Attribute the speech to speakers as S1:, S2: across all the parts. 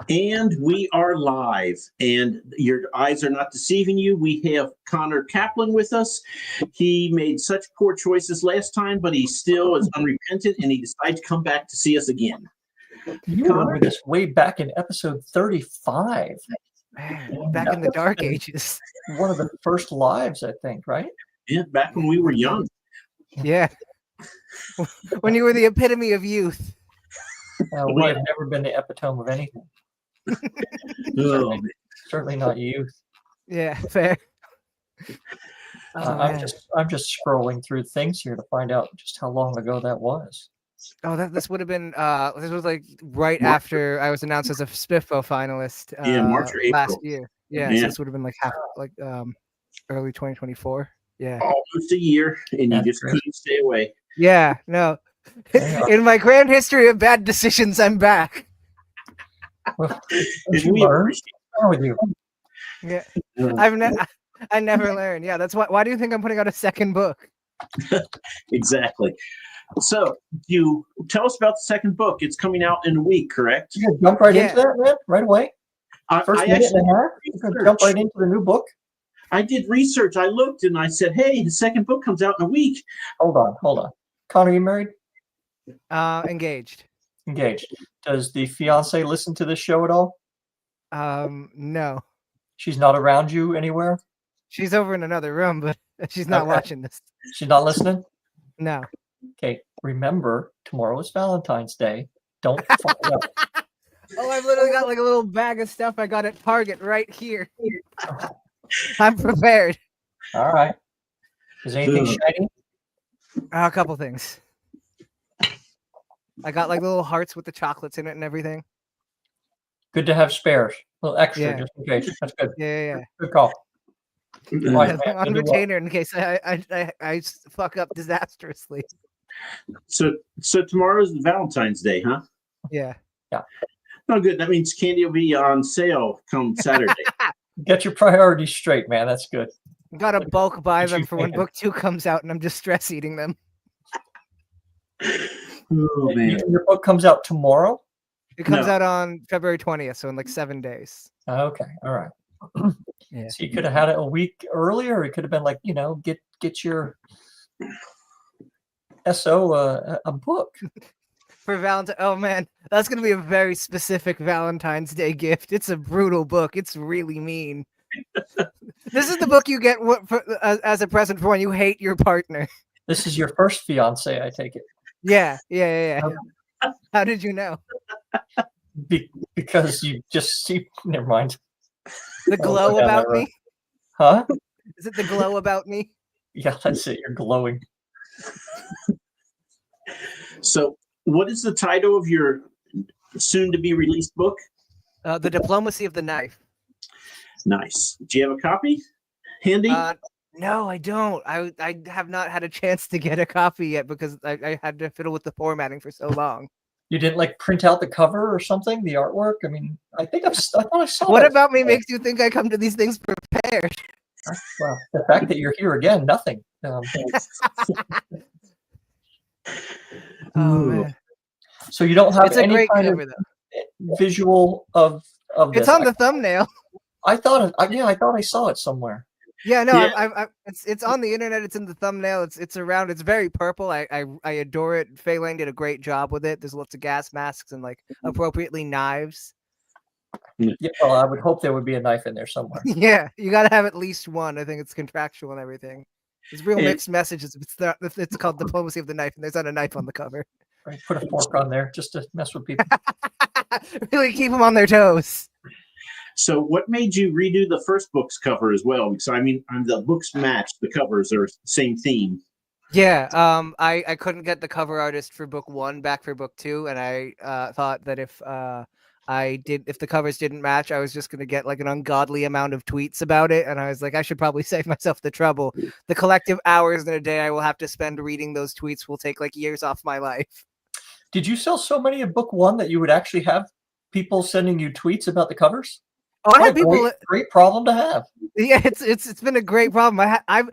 S1: And we are live, and your eyes are not deceiving you. We have Connor Caplan with us. He made such poor choices last time, but he still is unrepentant, and he decided to come back to see us again.
S2: You remember this way back in episode 35.
S3: Man, back in the dark ages.
S2: One of the first lives, I think, right?
S1: Yeah, back when we were young.
S3: Yeah. When you were the epitome of youth.
S2: We have never been the epitome of anything. Certainly not youth.
S3: Yeah, fair.
S2: I'm just scrolling through things here to find out just how long ago that was.
S3: Oh, this would have been this was like right after I was announced as a Spiffo finalist.
S1: March or April
S3: last year. Yeah, so this would have been like early 2024. Yeah,
S1: almost a year, and you just couldn't stay away.
S3: Yeah, no. In my grand history of bad decisions, I'm back.
S2: Well, we learn with you.
S3: Yeah, I never learn. Yeah, that's why do you think I'm putting out a second book?
S1: Exactly. So, you tell us about the second book. It's coming out in a week, correct?
S2: You jump right into that, man, right away. First minute and a half. You can jump right into the new book.
S1: I did research. I looked and I said, "Hey, the second book comes out in a week."
S2: Hold on. Connor, you married?
S3: Engaged.
S2: Engaged. Does the fiance listen to this show at all?
S3: No.
S2: She's not around you anywhere?
S3: She's over in another room, but she's not watching this.
S2: She's not listening?
S3: No.
S2: Okay, remember, tomorrow is Valentine's Day. Don't fuck it up.
S3: Oh, I've literally got like a little bag of stuff I got at Target right here. I'm prepared.
S2: All right. Is anything shiny?
S3: A couple things. I got like little hearts with the chocolates in it and everything.
S2: Good to have spares. A little extra just in case. That's good.
S3: Yeah.
S2: Good call.
S3: On retainer in case I fuck up disastrously.
S1: So tomorrow's Valentine's Day, huh?
S3: Yeah.
S1: Oh, good. That means candy will be on sale come Saturday.
S2: Get your priorities straight, man. That's good.
S3: Got to bulk buy them for when book 2 comes out, and I'm just stress eating them.
S1: Oh, man.
S2: Your book comes out tomorrow?
S3: It comes out on February 20th, so in like 7 days.
S2: Okay. All right. Yeah. So you could have had it a week earlier. It could have been like, get your SO a book.
S3: For Valentine. Oh, man. That's going to be a very specific Valentine's Day gift. It's a brutal book. It's really mean. This is the book you get as a present for when you hate your partner.
S2: This is your first fiance, I take it.
S3: Yeah. How did you know?
S2: Because you just see. Never mind.
S3: The glow about me?
S2: Huh?
S3: Is it the glow about me?
S2: Yeah, that's it. You're glowing.
S1: So, what is the title of your soon-to-be released book?
S3: The Diplomacy of the Knife.
S1: Nice. Do you have a copy handy?
S3: No, I don't. I have not had a chance to get a copy yet because I had to fiddle with the formatting for so long.
S2: You didn't print out the cover or something, the artwork? I mean, I thought I saw.
S3: What about me makes you think I come to these things prepared?
S2: Well, the fact that you're here again, nothing.
S3: Oh man!
S2: So you don't have any kind
S3: cover,
S2: of visual of this.
S3: It's on the thumbnail.
S2: I thought I saw it somewhere.
S3: Yeah, no, it's on the internet. It's in the thumbnail. It's around. It's very purple. I adore it. Faye Lang did a great job with it. There's lots of gas masks and appropriately knives.
S2: Yeah, well, I would hope there would be a knife in there somewhere.
S3: Yeah, you got to have at least one. I think it's contractual and everything. There's real mixed messages. It's called Diplomacy of the Knife, and there's not a knife on the cover.
S2: Right, put a fork on there just to mess with people.
S3: Really keep them on their toes.
S1: So what made you redo the first book's cover as well? Because the books match, the covers are the same theme.
S3: Yeah, I couldn't get the cover artist for book 1 back for book 2, and I thought that if the covers didn't match, I was just gonna get an ungodly amount of tweets about it, and I was like, I should probably save myself the trouble. The collective hours in a day I will have to spend reading those tweets will take years off my life.
S2: Did you sell so many of book 1 that you would actually have people sending you tweets about the covers?
S3: Oh, I had people.
S2: Great problem to have.
S3: Yeah, it's been a great problem. I've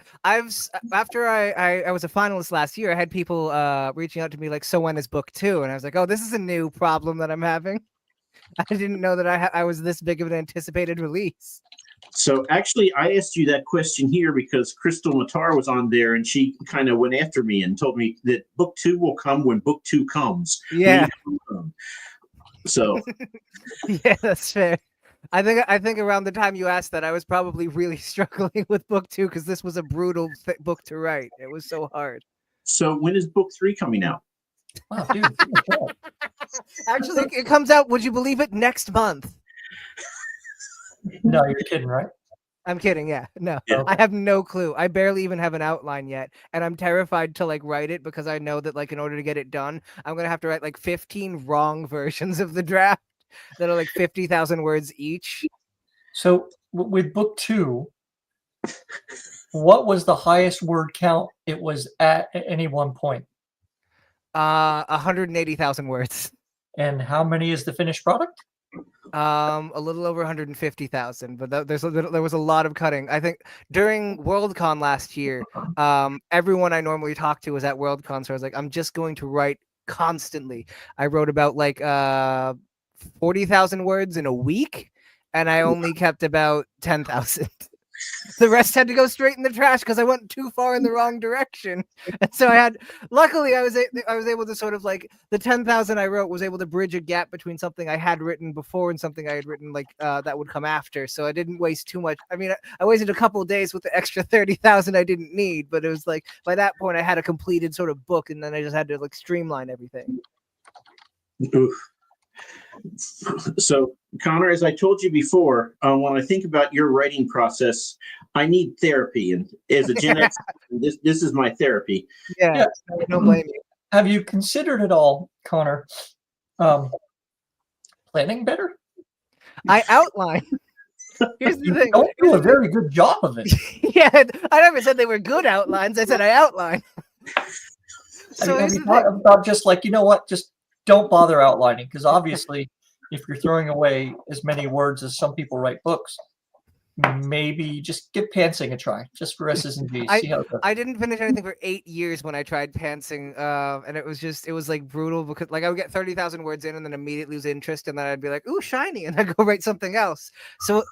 S3: after I was a finalist last year, I had people reaching out to me so when is book 2, and I was like, oh, this is a new problem that I'm having. I didn't know that I was this big of an anticipated release.
S1: So actually, I asked you that question here because Crystal Matar was on there, and she kind of went after me and told me that book 2 will come when book 2 comes.
S3: Yeah.
S1: So
S3: Yeah, that's fair. I think around the time you asked that, I was probably really struggling with book 2 because this was a brutal book to write. It was so hard.
S1: So when is book 3 coming out?
S2: Wow, dude.
S3: Actually, it comes out, would you believe it, next month.
S2: No, you're kidding, right?
S3: I'm kidding. Yeah, no,
S1: Yeah.
S3: I have no clue. I barely even have an outline yet, and I'm terrified to like write it because I know that like in order to get it done, I'm gonna have to write like 15 wrong versions of the draft that are like 50,000 words each.
S2: So with book 2, what was the highest word count it was at any one point?
S3: 180,000 words.
S2: And how many is the finished product?
S3: A little over 150,000, but there was a lot of cutting. I think during Worldcon last year, everyone I normally talk to was at Worldcon, so I was like, I'm just going to write constantly. I wrote about like 40,000 words in a week, and I only kept about 10,000. The rest had to go straight in the trash because I went too far in the wrong direction. And so luckily I was able to sort of like the 10,000 I wrote was able to bridge a gap between something I had written before and something I had written like that would come after. So I didn't waste too much. I mean, I wasted a couple of days with the extra 30,000 I didn't need, but it was like by that point I had a completed sort of book, and then I just had to like streamline everything.
S1: Oof. So, Connor, as I told you before, when I think about your writing process, I need therapy, and as a Gen X, this is my therapy.
S3: Yeah. I don't blame you.
S2: Have you considered at all, Connor, planning better?
S3: I outline. Here's the thing.
S2: Don't do a very good job of it.
S3: Yeah, I never said they were good outlines. I said I outline. So
S2: have you thought about just like, you know what, just don't bother outlining, because obviously if you're throwing away as many words as some people write books, maybe just give pantsing a try, just for SSNG. See how it goes.
S3: I didn't finish anything for 8 years when I tried pantsing, and it was like brutal because like I would get 30,000 words in and then immediately lose interest, and then I'd be like, ooh, shiny, and I'd go write something else. So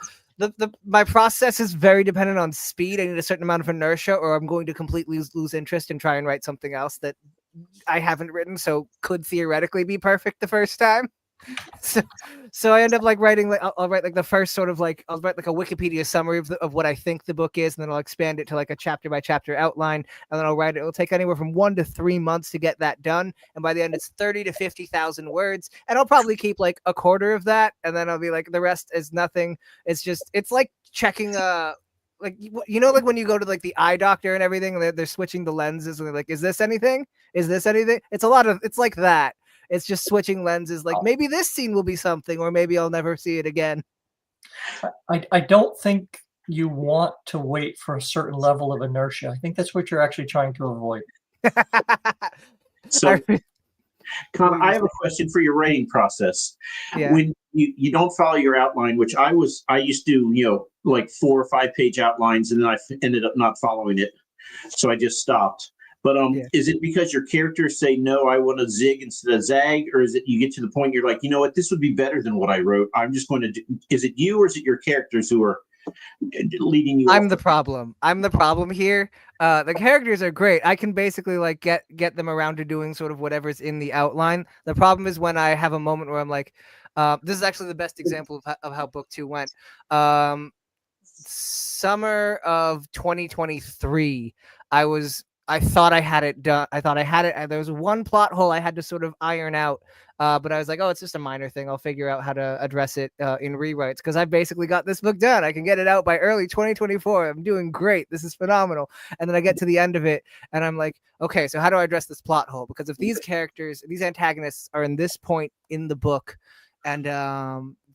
S3: my process is very dependent on speed. I need a certain amount of inertia, or I'm going to completely lose interest and try and write something else that I haven't written, so could theoretically be perfect the first time. So I end up like writing like I'll write like the first sort of like I'll write like a Wikipedia summary of what I think the book is, and then I'll expand it to like a chapter by chapter outline, and then I'll write it. It'll take anywhere from 1 to 3 months to get that done, and by the end it's 30 to 50,000 words, and I'll probably keep like a quarter of that, and then I'll be like the rest is nothing. It's like checking like you know, like when you go to like the eye doctor and everything, they're switching the lenses and they're like, is this anything? Is this anything? It's like that. It's just switching lenses. Like maybe this scene will be something, or maybe I'll never see it again.
S2: I don't think you want to wait for a certain level of inertia. I think that's what you're actually trying to avoid.
S1: So, Connor, I have a question for your writing process.
S3: Yeah.
S1: When you don't follow your outline, which I used to, like 4 or 5 page outlines, and then I ended up not following it. So I just stopped. But is it because your characters say, no, I want to zig instead of zag? Or is it you get to the point you're like, you know what, this would be better than what I wrote. I'm just going to do. Is it you, or is it your characters who are leading you?
S3: I'm the problem. I'm the problem here. The characters are great. I can basically like get them around to doing sort of whatever's in the outline. The problem is when I have a moment where I'm like, this is actually the best example of how book 2 went. Summer of 2023, I thought I had it done. I thought I had it. There was one plot hole I had to sort of iron out, but I was like, oh, it's just a minor thing. I'll figure out how to address it in rewrites, because I've basically got this book done. I can get it out by early 2024. I'm doing great. This is phenomenal. And then I get to the end of it, and I'm like, okay, so how do I address this plot hole? Because if these characters, these antagonists are in this point in the book, and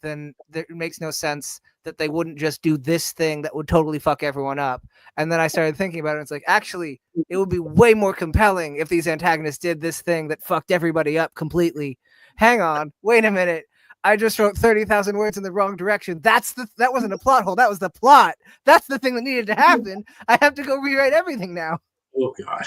S3: then it makes no sense that they wouldn't just do this thing that would totally fuck everyone up. And then I started thinking about it. And it's like, actually, it would be way more compelling if these antagonists did this thing that fucked everybody up completely. Hang on, wait a minute. I just wrote 30,000 words in the wrong direction. That wasn't a plot hole. That was the plot. That's the thing that needed to happen. I have to go rewrite everything now.
S1: Oh God.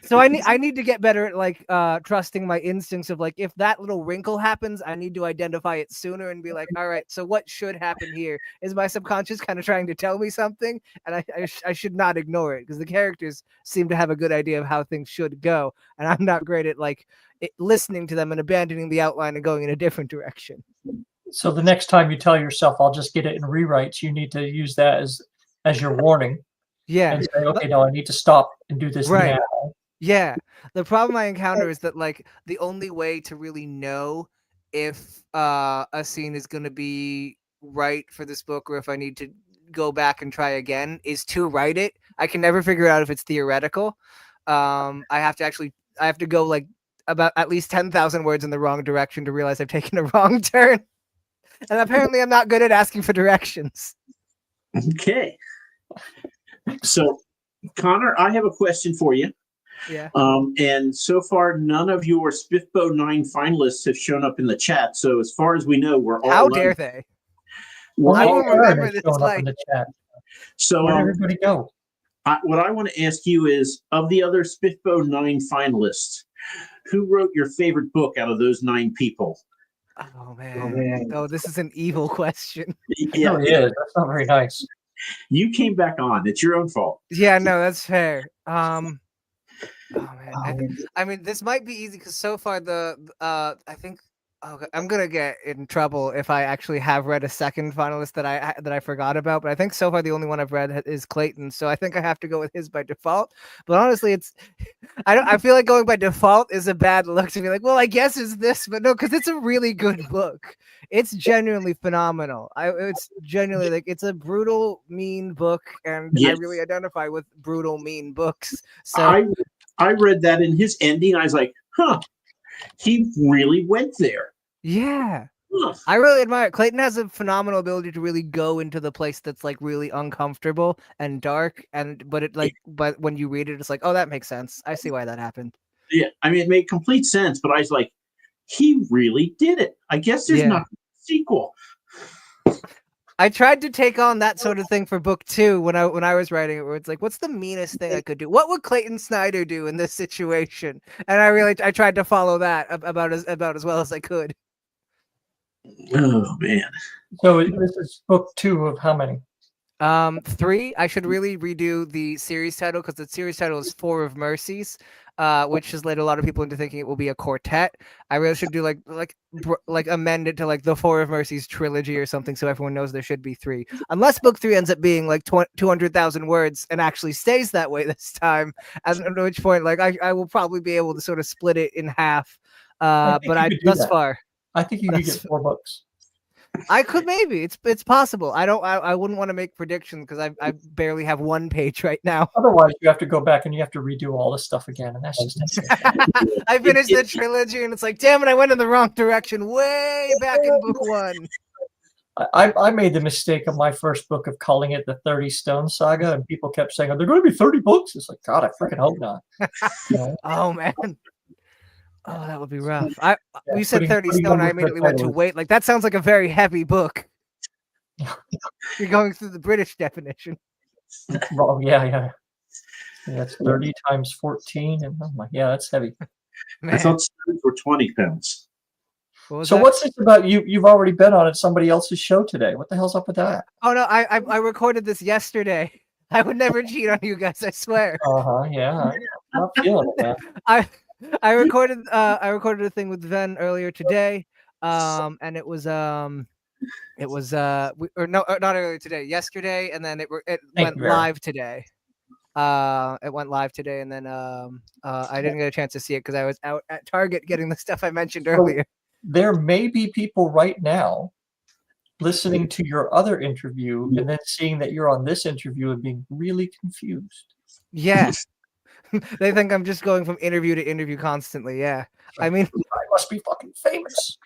S3: So I need to get better at like trusting my instincts of like if that little wrinkle happens, I need to identify it sooner and be like, all right, so what should happen here? Is my subconscious kind of trying to tell me something, and I should not ignore it because the characters seem to have a good idea of how things should go, and I'm not great at like listening to them and abandoning the outline and going in a different direction.
S2: So the next time you tell yourself, "I'll just get it in rewrites," you need to use that as your warning.
S3: Yeah.
S2: And say, okay, no, I need to stop and do this
S3: Right.
S2: now.
S3: Yeah. The problem I encounter is that like the only way to really know if a scene is going to be right for this book or if I need to go back and try again is to write it. I can never figure out if it's theoretical. I have to go like about at least 10,000 words in the wrong direction to realize I've taken a wrong turn. And apparently I'm not good at asking for directions.
S1: Okay. So, Connor, I have a question for you.
S3: Yeah.
S1: And so far, none of your Spiffbo 9 finalists have shown up in the chat. So, as far as we know, we're all.
S3: How dare they?
S1: We're
S3: I
S1: all
S3: will remember this
S2: showing up
S3: like.
S2: in the chat.
S1: So,
S2: Where'd everybody go?
S1: what I want to ask you is, of the other Spiffbo 9 finalists, who wrote your favorite book out of those 9 people?
S3: Oh man. Oh, this is an evil question.
S2: It really is. That's not very nice.
S1: You came back on. It's your own fault.
S3: Yeah, no, that's fair. Oh man. I mean, this might be easy because so far I think I'm gonna get in trouble if I actually have read a second finalist that I forgot about. But I think so far the only one I've read is Clayton, so I think I have to go with his by default. But honestly, I feel like going by default is a bad look to be like, well, I guess it's this, but no, because it's a really good book. It's genuinely phenomenal. It's genuinely like it's a brutal, mean book, and
S1: Yes.
S3: I really identify with brutal, mean books. So
S1: I read that in his ending. I was like, huh, he really went there.
S3: yeah.
S1: Huh.
S3: I really admire it. Clayton has a phenomenal ability to really go into the place that's like really uncomfortable and dark, but when you read it, it's like, oh, that makes sense. I see why that happened.
S1: Yeah, I mean, it made complete sense, but I was like, he really did it. I guess there's not a sequel.
S3: I tried to take on that sort of thing for book 2 when I was writing it, where it's like, what's the meanest thing I could do? What would Clayton Snyder do in this situation? And I tried to follow that about as well as I could.
S1: Oh man.
S2: So this is book 2 of how many?
S3: 3. I should really redo the series title because the series title is 4 of Mercies, which has led a lot of people into thinking it will be a quartet. I really should do like amend it to like the 4 of Mercies trilogy or something, so everyone knows there should be 3. Unless book 3 ends up being like 200,000 words and actually stays that way this time, at which point like I will probably be able to sort of split it in half. Thus far,
S2: I think you could get 4 books.
S3: I could maybe. It's possible. I wouldn't want to make predictions because I barely have 1 page right now.
S2: Otherwise, you have to go back and you have to redo all this stuff again, and that's just
S3: I finished the trilogy and it's like, damn it, I went in the wrong direction way back in book 1.
S2: I made the mistake of my first book of calling it the 30 Stone Saga, and people kept saying, "Are there going to be 30 books?" It's like, God, I freaking hope not. You know?
S3: Oh man. Oh, that would be rough. You said 30
S2: putting
S3: stone. I
S2: numbers
S3: immediately
S2: per
S3: went to
S2: title.
S3: wait. Like that sounds like a very heavy book. You're going through the British definition.
S2: Well, yeah. That's 30 times 14, and that's heavy.
S3: Man.
S1: I thought stones were 20 pounds.
S2: So what's this about? You've already been on somebody else's show today. What the hell's up with that?
S3: Oh no, I recorded this yesterday. I would never cheat on you guys, I swear.
S2: Yeah. I'm not feeling it, man.
S3: I recorded a thing with Ven earlier today, and it was not earlier today, yesterday, and then it went live today. It went live today, and then I didn't get a chance to see it because I was out at Target getting the stuff I mentioned earlier.
S2: There may be people right now listening to your other interview and then seeing that you're on this interview and being really confused.
S3: Yes. They think I'm just going from interview to interview constantly. Yeah. I mean,
S2: I must be fucking famous.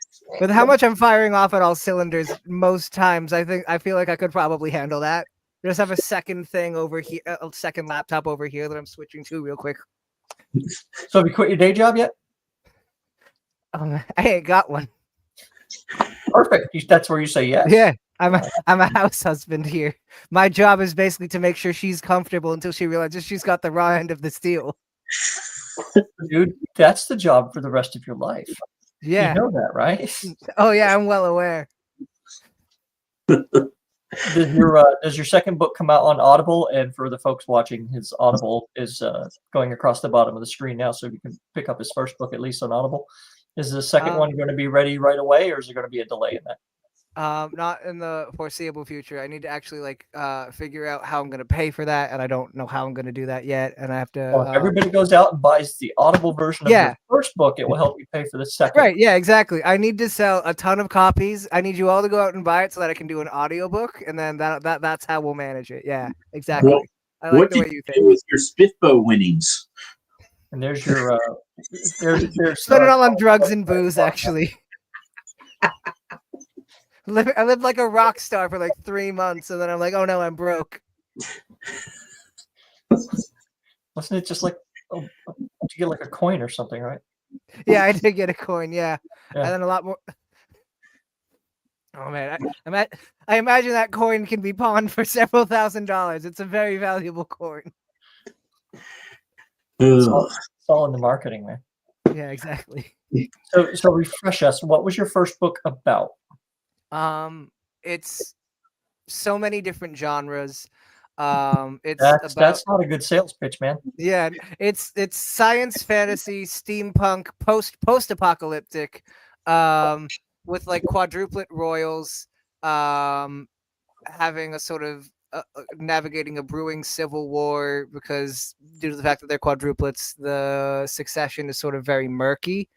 S3: With how much I'm firing off at all cylinders most times, I feel like I could probably handle that. Just have a second thing over here, a second laptop over here that I'm switching to real quick.
S2: So have you quit your day job yet?
S3: I ain't got one.
S2: Perfect. That's where you say yes.
S3: Yeah. I'm a house husband here. My job is basically to make sure she's comfortable until she realizes she's got the raw end of the steel.
S2: Dude, that's the job for the rest of your life.
S3: Yeah.
S2: You know that, right?
S3: Oh yeah, I'm well aware.
S2: Does your second book come out on Audible? And for the folks watching, his Audible is going across the bottom of the screen now, so you can pick up his first book at least on Audible. Is the second one going to be ready right away, or is there going to be a delay in that?
S3: Not in the foreseeable future. I need to actually figure out how I'm going to pay for that, and I don't know how I'm going to do that yet. And I have to.
S2: Well, if everybody goes out and buys the Audible version of your first book, it will help you pay for the second.
S3: Right? Yeah, exactly. I need to sell a ton of copies. I need you all to go out and buy it so that I can do an audiobook, and then that's how we'll manage it. Yeah, exactly.
S1: Well,
S3: I like
S1: what
S3: the way
S1: did
S3: you
S1: do
S3: think.
S1: with your Spiffbo winnings?
S2: And there's your there's
S3: spend it all on drugs and booze. Actually, I lived like a rock star for like 3 months, and then I'm like, oh no, I'm broke.
S2: Wasn't it just like you get like a coin or something, right?
S3: Yeah, I did get a coin. Yeah. And then a lot more. Oh man, I imagine that coin can be pawned for several $1,000s. It's a very valuable coin.
S2: It's all in the marketing, man.
S3: Yeah, exactly.
S2: So refresh us. What was your first book about?
S3: It's so many different genres.
S2: That's not a good sales pitch, man.
S3: Yeah, it's science fantasy, steampunk, post-apocalyptic, with like quadruplet royals, having a sort of navigating a brewing civil war because due to the fact that they're quadruplets, the succession is sort of very murky.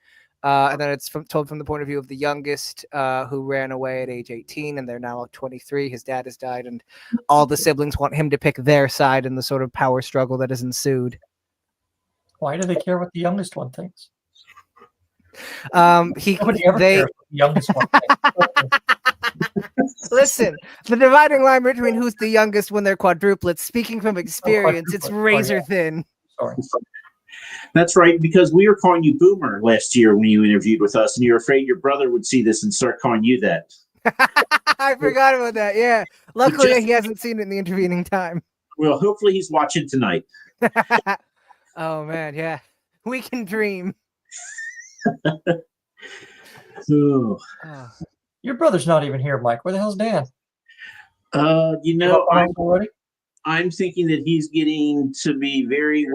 S3: And then it's told from the point of view of the youngest, who ran away at age 18, and they're now 23. His dad has died, and all the siblings want him to pick their side in the sort of power struggle that has ensued.
S2: Why do they care what the youngest one thinks?
S3: Nobody ever cares what the youngest one thinks. Listen, the dividing line between who's the youngest when they're quadruplets, speaking from experience, it's razor thin.
S2: Sorry.
S1: That's right, because we were calling you Boomer last year when you interviewed with us, and you were afraid your brother would see this and start calling you that.
S3: I forgot about that, yeah. Luckily, he hasn't seen it in the intervening time.
S1: Well, hopefully he's watching tonight.
S3: Oh, man, yeah. We can dream.
S2: Your brother's not even here, Mike. Where the hell's Dan?
S1: I'm thinking that he's getting to be very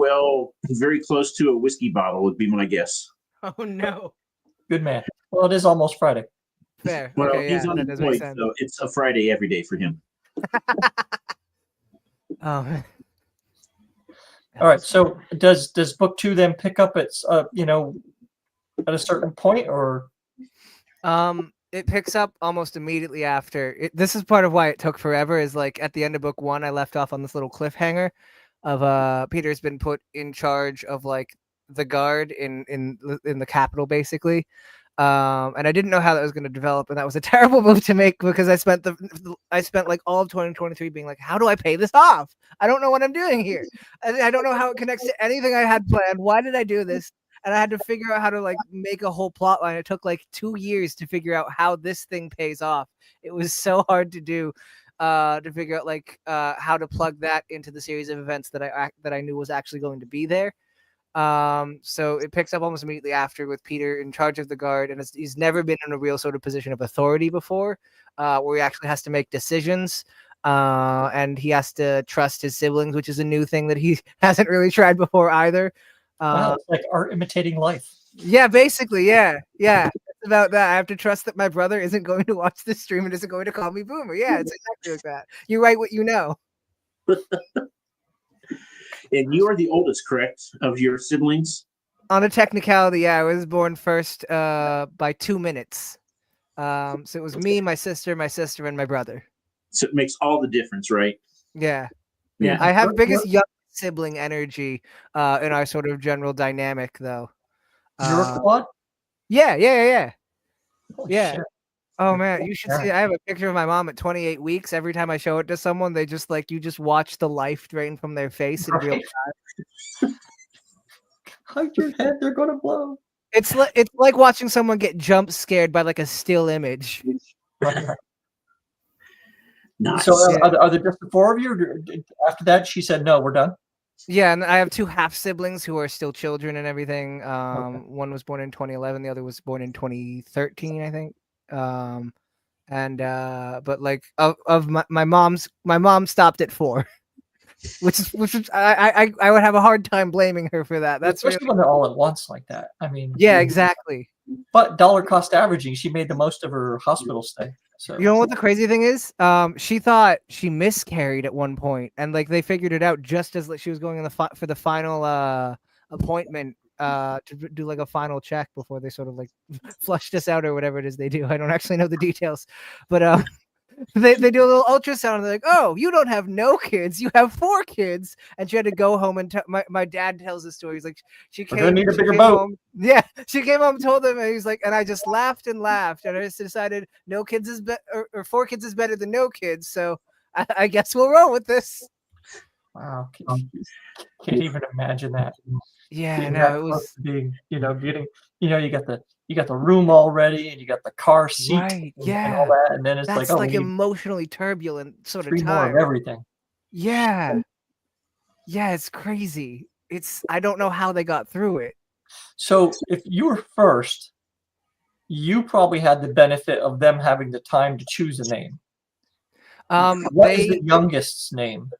S1: close to a whiskey bottle would be my guess.
S3: Oh, no.
S2: Good man. Well, it is almost Friday.
S3: Fair.
S1: Well,
S3: okay,
S1: he's unemployed, so it's a Friday every day for him.
S3: Oh, man.
S2: All right. So does book 2 then pick up at at a certain point, or?
S3: It picks up almost immediately after. This is part of why it took forever. Is like at the end of book 1, I left off on this little cliffhanger of Peter's been put in charge of like the guard in the capital, basically. And I didn't know how that was going to develop, and that was a terrible move to make because I spent like all of 2023 being like, how do I pay this off? I don't know what I'm doing here. I don't know how it connects to anything I had planned. Why did I do this? And I had to figure out how to like make a whole plot line. It took like 2 years to figure out how this thing pays off. It was so hard to do, to figure out like how to plug that into the series of events that I knew was actually going to be there. So it picks up almost immediately after with Peter in charge of the guard, and he's never been in a real sort of position of authority before, where he actually has to make decisions. And he has to trust his siblings, which is a new thing that he hasn't really tried before either.
S2: Wow, it's like art imitating life.
S3: Yeah, basically, yeah. It's about that. I have to trust that my brother isn't going to watch this stream and isn't going to call me Boomer. Yeah, it's exactly like that. You write what you know.
S1: And you are the oldest, correct, of your siblings?
S3: On a technicality, yeah, I was born first by 2 minutes. So it was me, my sister, and my brother.
S1: So it makes all the difference, right?
S3: Yeah. I have biggest young sibling energy in our sort of general dynamic, though.
S2: You're a quad?
S3: Yeah.
S2: Holy shit.
S3: Oh man, you should see. I have a picture of my mom at 28 weeks. Every time I show it to someone, they just like you just watch the life drain from their face in real time.
S2: Hide your head, they're gonna blow.
S3: It's like watching someone get jump scared by like a still image.
S1: Nice.
S2: So are there just the 4 of you? After that, she said, "No, we're done."
S3: Yeah, and I have two half siblings who are still children and everything. One was born in 2011, the other was born in 2013, I think. But like of my mom stopped at 4, which is I would have a hard time blaming her for that. That's
S2: especially
S3: really,
S2: when they're all at once like that. I mean,
S3: yeah, exactly.
S2: But dollar cost averaging, she made the most of her hospital stay. So
S3: You know what the crazy thing is? She thought she miscarried at one point, and like they figured it out just as like, she was going in for the final appointment to do like a final check before they sort of like flushed us out or whatever it is they do. I don't actually know the details, but they do a little ultrasound and they're like, oh, you don't have no kids, you have 4 kids. And she had to go home and my dad tells the story. He's like, she
S2: we're gonna need a
S3: she
S2: bigger
S3: came
S2: boat.
S3: home. Yeah, she came home and told him, and he's like, and I just laughed and laughed, and I just decided no kids is or 4 kids is better than no kids. So I guess we'll roll with this.
S2: Wow, can't even imagine that.
S3: Yeah, I
S2: Being
S3: know
S2: that
S3: it
S2: close
S3: was
S2: to being, getting, you got the room all ready, and you got the car seat,
S3: right.
S2: and
S3: Yeah,
S2: all that, and then it's
S3: that's
S2: like, oh,
S3: like
S2: we need
S3: emotionally turbulent sort of
S2: 3 more of
S3: time.
S2: everything.
S3: Yeah, yeah, it's crazy. I don't know how they got through it.
S2: So if you were first, you probably had the benefit of them having the time to choose a name. What is the youngest's name?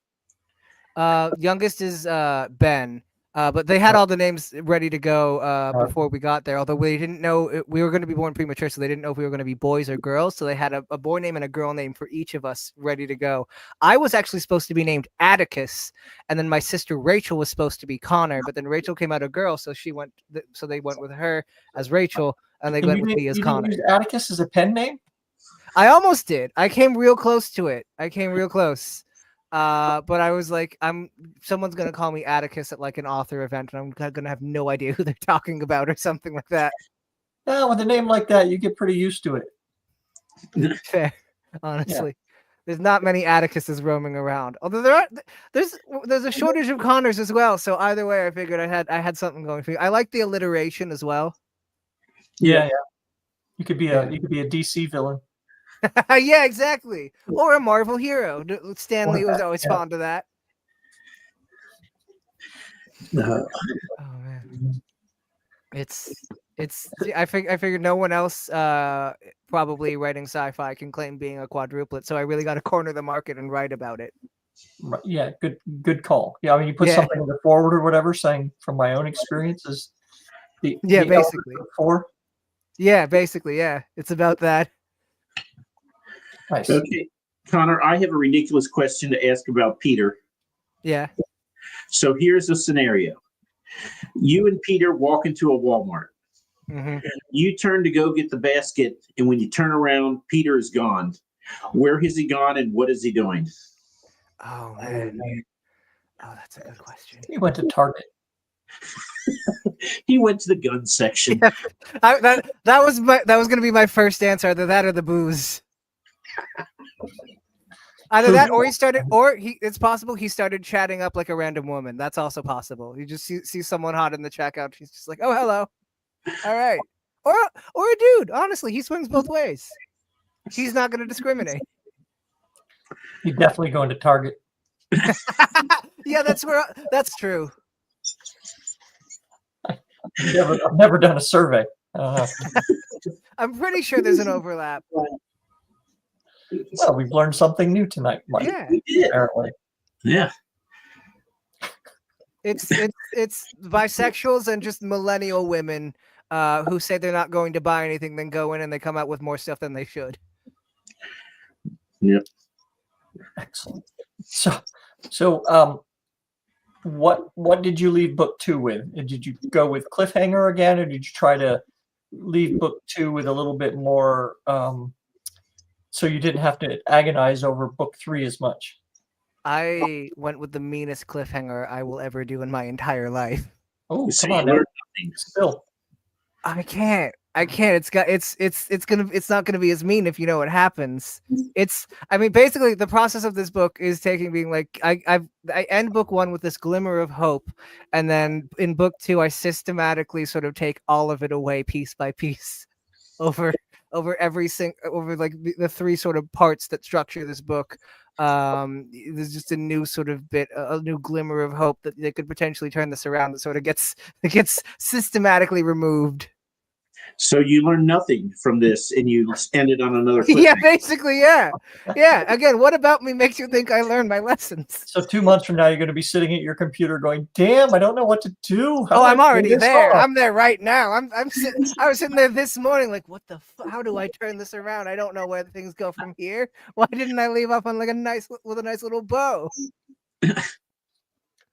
S3: Youngest is Ben. But they had all the names ready to go before we got there. Although we didn't know we were going to be born premature, so they didn't know if we were going to be boys or girls. So they had a boy name and a girl name for each of us ready to go. I was actually supposed to be named Atticus, and then my sister Rachel was supposed to be Connor. But then Rachel came out a girl, so so they went with her as Rachel, and they went with me as Connor.
S2: You didn't use Atticus as a pen name?
S3: I almost did. I came real close to it. But I was like, someone's gonna call me Atticus at like an author event, and I'm gonna have no idea who they're talking about or something like that.
S2: Yeah, with a name like that, you get pretty used to it.
S3: Fair, honestly. There's not many Atticuses roaming around. Although there's a shortage of Connors as well. So either way, I figured I had something going for you. I like the alliteration as well.
S2: Yeah. You could be a DC villain.
S3: Yeah, exactly. Or a Marvel hero. Stanley was always fond of that. Oh man, I figured no one else probably writing sci-fi can claim being a quadruplet, so I really got to corner the market and write about it.
S2: Yeah, good call. Yeah, I mean, you put something in the forward or whatever, saying from my own experiences.
S3: Basically.
S2: 4.
S3: Yeah, basically, yeah. It's about that.
S2: Nice.
S1: Okay, Connor, I have a ridiculous question to ask about Peter.
S3: Yeah.
S1: So here's a scenario. You and Peter walk into a Walmart.
S3: Mm-hmm.
S1: You turn to go get the basket, and when you turn around, Peter is gone. Where has he gone, and what is he doing?
S3: Oh, man. Oh, that's a good question.
S2: He went to Target.
S1: He went to the gun section.
S3: Yeah. That was going to be my first answer, either that or the booze. Either that, or it's possible he started chatting up like a random woman. That's also possible. You just see someone hot in the checkout. He's just like, oh, hello. All right. Or a dude. Honestly, he swings both ways. He's not going to discriminate.
S2: He's definitely going to Target.
S3: Yeah, that's true.
S2: I've never done a survey.
S3: I'm pretty sure there's an overlap.
S2: Well, we've learned something new tonight, Mike.
S3: Yeah,
S1: we did.
S2: Apparently.
S1: Yeah.
S3: It's bisexuals and just millennial women who say they're not going to buy anything, then go in and they come out with more stuff than they should.
S1: Yep.
S2: Excellent. So, what did you leave book 2 with? Did you go with cliffhanger again, or did you try to leave book 2 with a little bit more, so you didn't have to agonize over book 3 as much?
S3: I went with the meanest cliffhanger I will ever do in my entire life.
S2: Oh,
S1: So
S2: come on,
S1: you learned
S2: now.
S1: nothing.
S2: Still.
S3: I can't. It's gonna be as mean if you know what happens. Basically the process of this book is being like I end book 1 with this glimmer of hope, and then in book 2 I systematically sort of take all of it away piece by piece over over over like the three sort of parts that structure this book. There's just a new sort of a new glimmer of hope that they could potentially turn this around. That sort of gets systematically removed.
S1: So you learn nothing from this, and you ended on another.
S3: Yeah, basically, yeah. Again, what about me makes you think I learned my lessons?
S2: So 2 months from now, you're going to be sitting at your computer going, "Damn, I don't know what to do."
S3: I'm already there. I'm there right now. I was sitting there this morning, like, what the? How do I turn this around? I don't know where things go from here. Why didn't I leave off on like a nice little bow?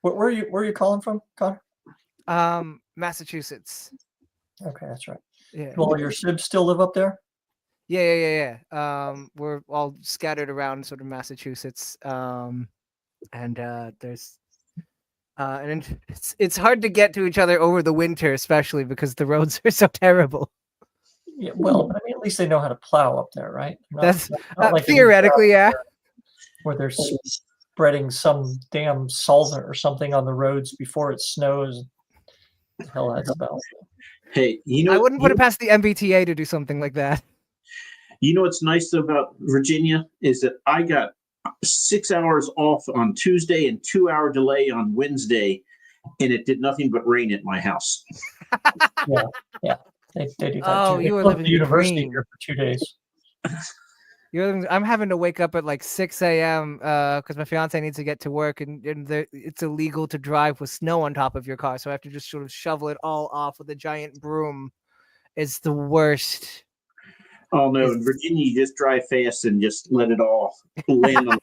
S2: Where are you calling from, Connor?
S3: Massachusetts.
S2: Okay, that's right.
S3: Yeah.
S2: Well, your sibs still live up there?
S3: Yeah. We're all scattered around sort of Massachusetts. And there's and it's hard to get to each other over the winter, especially because the roads are so terrible.
S2: Yeah, well, but I mean, at least they know how to plow up there, right?
S3: That's like theoretically, yeah.
S2: Where they're spreading some damn solvent or something on the roads before it snows. What the hell that's about?
S1: Hey,
S3: I wouldn't put it past the MBTA to do something like that.
S1: You know what's nice about Virginia is that I got 6 hours off on Tuesday and 2 hour delay on Wednesday, and it did nothing but rain at my house.
S2: Yeah. They do that
S3: Oh,
S2: too.
S3: you were
S2: They
S3: living
S2: the university
S3: green.
S2: here for 2 days.
S3: I'm having to wake up at like 6 a.m. Because my fiance needs to get to work, and it's illegal to drive with snow on top of your car, so I have to just sort of shovel it all off with a giant broom. It's the worst.
S1: Oh no, in Virginia you just drive fast and just let it all land on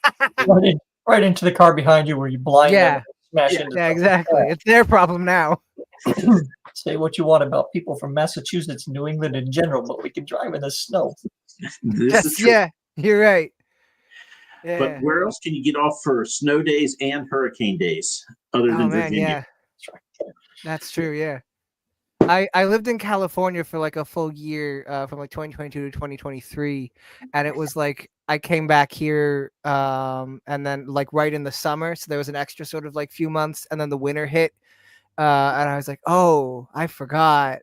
S2: right into the car behind you where you blind them and smash into
S3: Yeah, exactly. It's their problem now.
S2: Say what you want about people from Massachusetts and New England in general, but we can drive in the snow.
S3: Yeah, you're right. Yeah.
S1: But where else can you get off for snow days and hurricane days other than Virginia?
S3: Yeah. That's true, yeah. I lived in California for like a full year, from like 2022 to 2023, and it was like I came back here and then like right in the summer, so there was an extra sort of like few months, and then the winter hit, and I was like, oh, I forgot.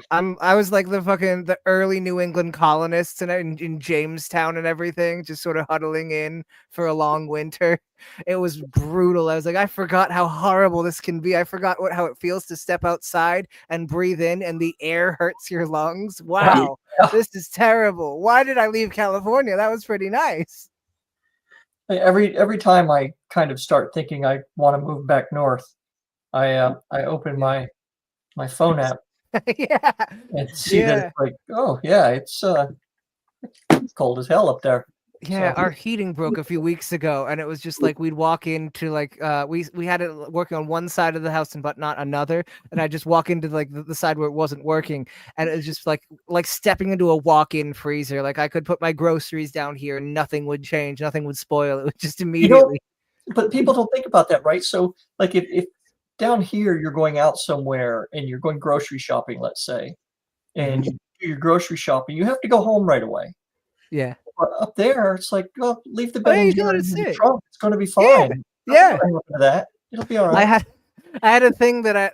S3: I was like the early New England colonists in Jamestown and everything, just sort of huddling in for a long winter. It was brutal. I was like, I forgot how horrible this can be. I forgot how it feels to step outside and breathe in and the air hurts your lungs. Wow, this is terrible. Why did I leave California? That was pretty nice.
S2: Every time I kind of start thinking I want to move back north, I open my phone app.
S3: Yeah.
S2: And see that it's like, oh yeah, it's cold as hell up there.
S3: Yeah, our heating broke a few weeks ago, and it was just like we'd walk into like we had it working on one side of the house but not another, and I just walk into like the side where it wasn't working, and it was just like stepping into a walk-in freezer. Like I could put my groceries down here and nothing would change, nothing would spoil. It would just immediately.
S2: But people don't think about that, right? So like if down here you're going out somewhere and you're going grocery shopping, let's say, and you do your grocery shopping, you have to go home right away.
S3: Yeah.
S2: But up there, it's like, well, leave the bed in the trunk. It's going to be fine.
S3: Yeah.
S2: That it'll be all right.
S3: I had a thing that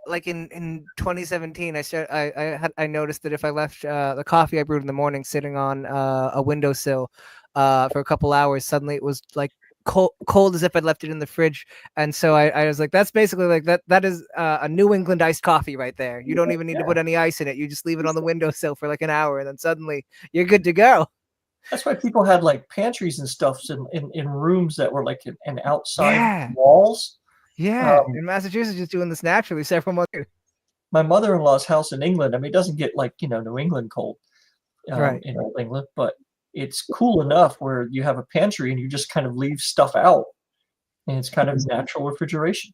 S3: like in 2017, I noticed that if I left the coffee I brewed in the morning sitting on a windowsill for a couple hours, suddenly it was like cold as if I'd left it in the fridge. And so I was like, that's basically like that is a New England iced coffee right there. You don't even need to put any ice in it. You just leave it on the windowsill for like an hour, and then suddenly you're good to go.
S2: That's why people had like pantries and stuff in rooms that were like in outside walls.
S3: Yeah, in Massachusetts, just doing this naturally several months ago.
S2: My mother-in-law's house in England, I mean, it doesn't get like, New England cold
S3: right
S2: in Old England, but it's cool enough where you have a pantry and you just kind of leave stuff out, and it's kind of natural refrigeration.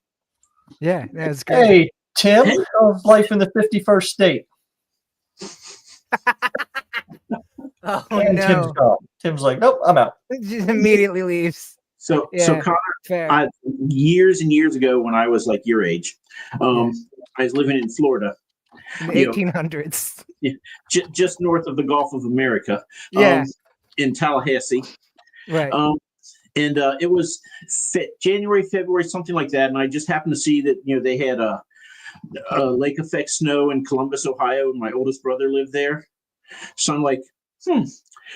S3: Yeah, that's great.
S2: Hey, Tim of Life in the 51st State.
S3: Oh,
S2: and
S3: no.
S2: Tim's like, nope, I'm out.
S3: Just immediately leaves.
S1: So Connor, years and years ago when I was like your age, I was living in Florida.
S3: In the 1800s.
S1: Just north of the Gulf of America. In Tallahassee.
S3: Right.
S1: And it was January, February, something like that. And I just happened to see that, they had a lake effect snow in Columbus, Ohio. And my oldest brother lived there. So I'm like,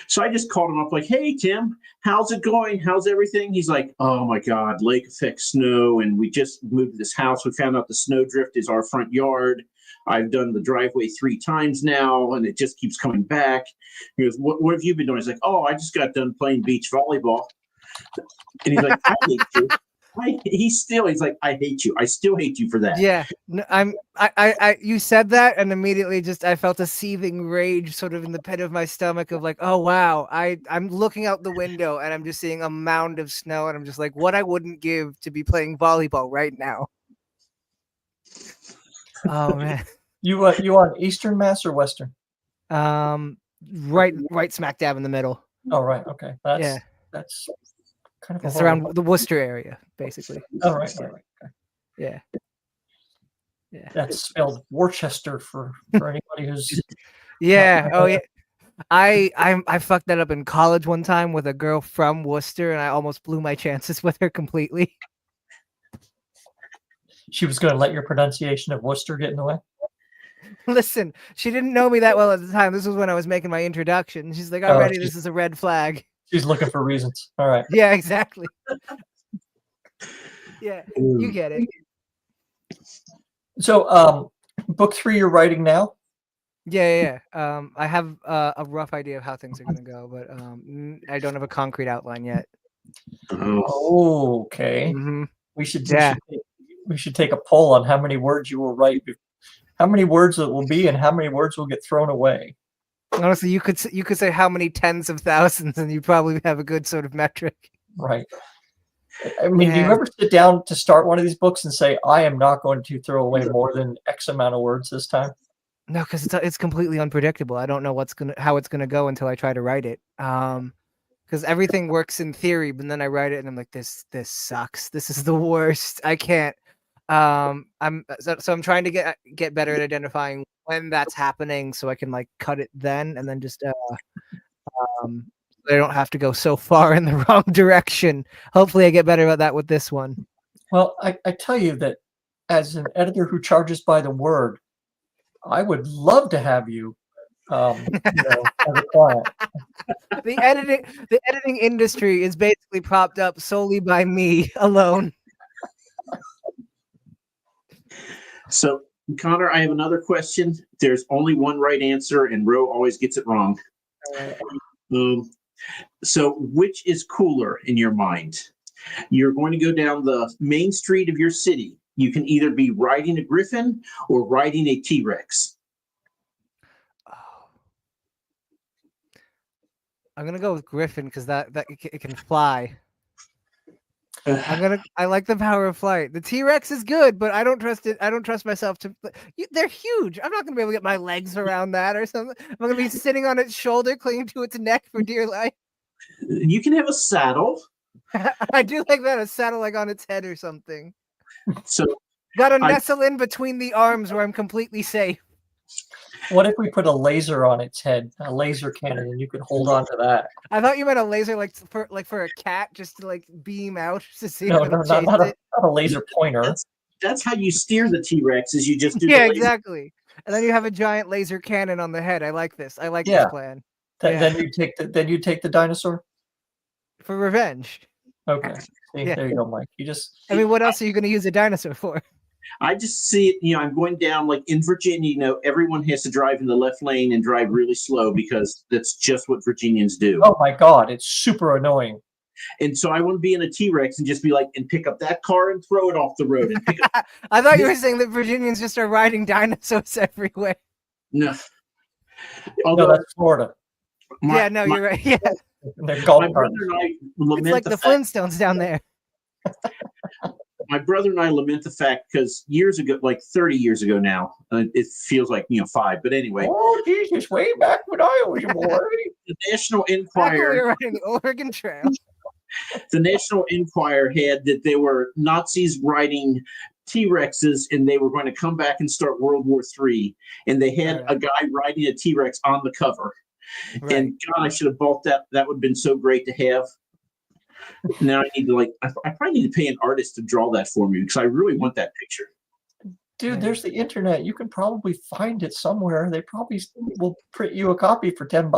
S1: So I just called him up like, hey, Tim, how's it going? How's everything? He's like, oh, my God, lake effect snow. And we just moved to this house. We found out the snowdrift is our front yard. I've done the driveway 3 times now, and it just keeps coming back. He goes, what have you been doing? He's like, oh, I just got done playing beach volleyball. And he's like, I hate you. He's like, I hate you. I still hate you for that.
S3: Yeah, no, you said that, and immediately I felt a seething rage sort of in the pit of my stomach of like, oh wow, I'm looking out the window and I'm just seeing a mound of snow, and I'm just like, what I wouldn't give to be playing volleyball right now. Oh man,
S2: you on Eastern Mass or Western?
S3: Right smack dab in the middle.
S2: Oh right, okay, that's kind of
S3: it's around the Worcester area, basically.
S2: Oh right. Okay.
S3: Yeah.
S2: That's spelled Worcester for anybody who's.
S3: Yeah. Oh yeah. I fucked that up in college one time with a girl from Worcester, and I almost blew my chances with her completely.
S2: She was going to let your pronunciation of Worcester get in the way.
S3: Listen, she didn't know me that well at the time. This was when I was making my introduction. She's like, already, this is a red flag.
S2: She's looking for reasons. All right.
S3: Yeah, exactly. Yeah, you get it.
S2: So, book 3 you're writing now?
S3: Yeah. I have a rough idea of how things are going to go, but I don't have a concrete outline yet.
S2: Oh, okay.
S3: Mm-hmm.
S2: We should take a poll on how many words you will write, how many words it will be, and how many words will get thrown away.
S3: Honestly, you could say how many tens of thousands, and you probably have a good sort of metric.
S2: Right. I mean, do you ever sit down to start one of these books and say, I am not going to throw away more than X amount of words this time?
S3: No, because it's completely unpredictable. I don't know how it's gonna go until I try to write it. Because everything works in theory, but then I write it and I'm like, this sucks. This is the worst. I can't. I'm trying to get better at identifying when that's happening, so I can like cut it then, and then just they don't have to go so far in the wrong direction. Hopefully I get better about that with this one.
S2: Well, I tell you that as an editor who charges by the word, I would love to have you, as a client.
S3: The editing industry is basically propped up solely by me alone.
S1: So, Connor, I have another question. There's only one right answer, and Ro always gets it wrong. So which is cooler in your mind? You're going to go down the main street of your city. You can either be riding a griffin or riding a T-Rex.
S3: I'm going to go with griffin because that it can fly. I like the power of flight. The T-Rex is good, but I don't trust it. I don't trust myself to. They're huge. I'm not going to be able to get my legs around that or something. I'm going to be sitting on its shoulder, clinging to its neck for dear life.
S1: You can have a saddle.
S3: I do like that, a saddle like on its head or something.
S1: So
S3: gotta nestle in between the arms where I'm completely safe.
S2: What if we put a laser on its head, a laser cannon, and you could hold on to that?
S3: I thought you meant a laser like for a cat, just to like beam out to see.
S2: No, not a laser pointer.
S1: That's how you steer the T-Rex. Is you just do
S3: exactly. And then you have a giant laser cannon on the head. I like this. I like this plan.
S2: Then you take the dinosaur
S3: for revenge.
S2: Okay. See, there you go, Mike.
S3: I mean, what else are you going to use a dinosaur for?
S1: I just see it, I'm going down like in Virginia, everyone has to drive in the left lane and drive really slow because that's just what Virginians do.
S2: Oh my God, it's super annoying.
S1: And so I want to be in a T-Rex and just be like, and pick up that car and throw it off the road. And pick up.
S3: I thought you were saying that Virginians just are riding dinosaurs everywhere.
S1: No.
S2: Although that's Florida.
S3: You're right. Yeah.
S2: My brother
S1: and I lament
S3: it's like the Flintstones down there.
S1: My brother and I lament the fact because years ago, like 30 years ago now, it feels like 5. But anyway,
S2: oh Jesus, way back when I was a boy.
S1: The National Enquirer,
S3: we were riding the Oregon Trail.
S1: The National Enquirer had that there were Nazis riding T-Rexes, and they were going to come back and start World War III. And they had a guy riding a T-Rex on the cover. Right. And God, I should have bought that. That would have been so great to have. Now I need to I probably need to pay an artist to draw that for me because I really want that picture.
S2: Dude, there's the internet. You can probably find it somewhere. They probably will print you a copy for $10.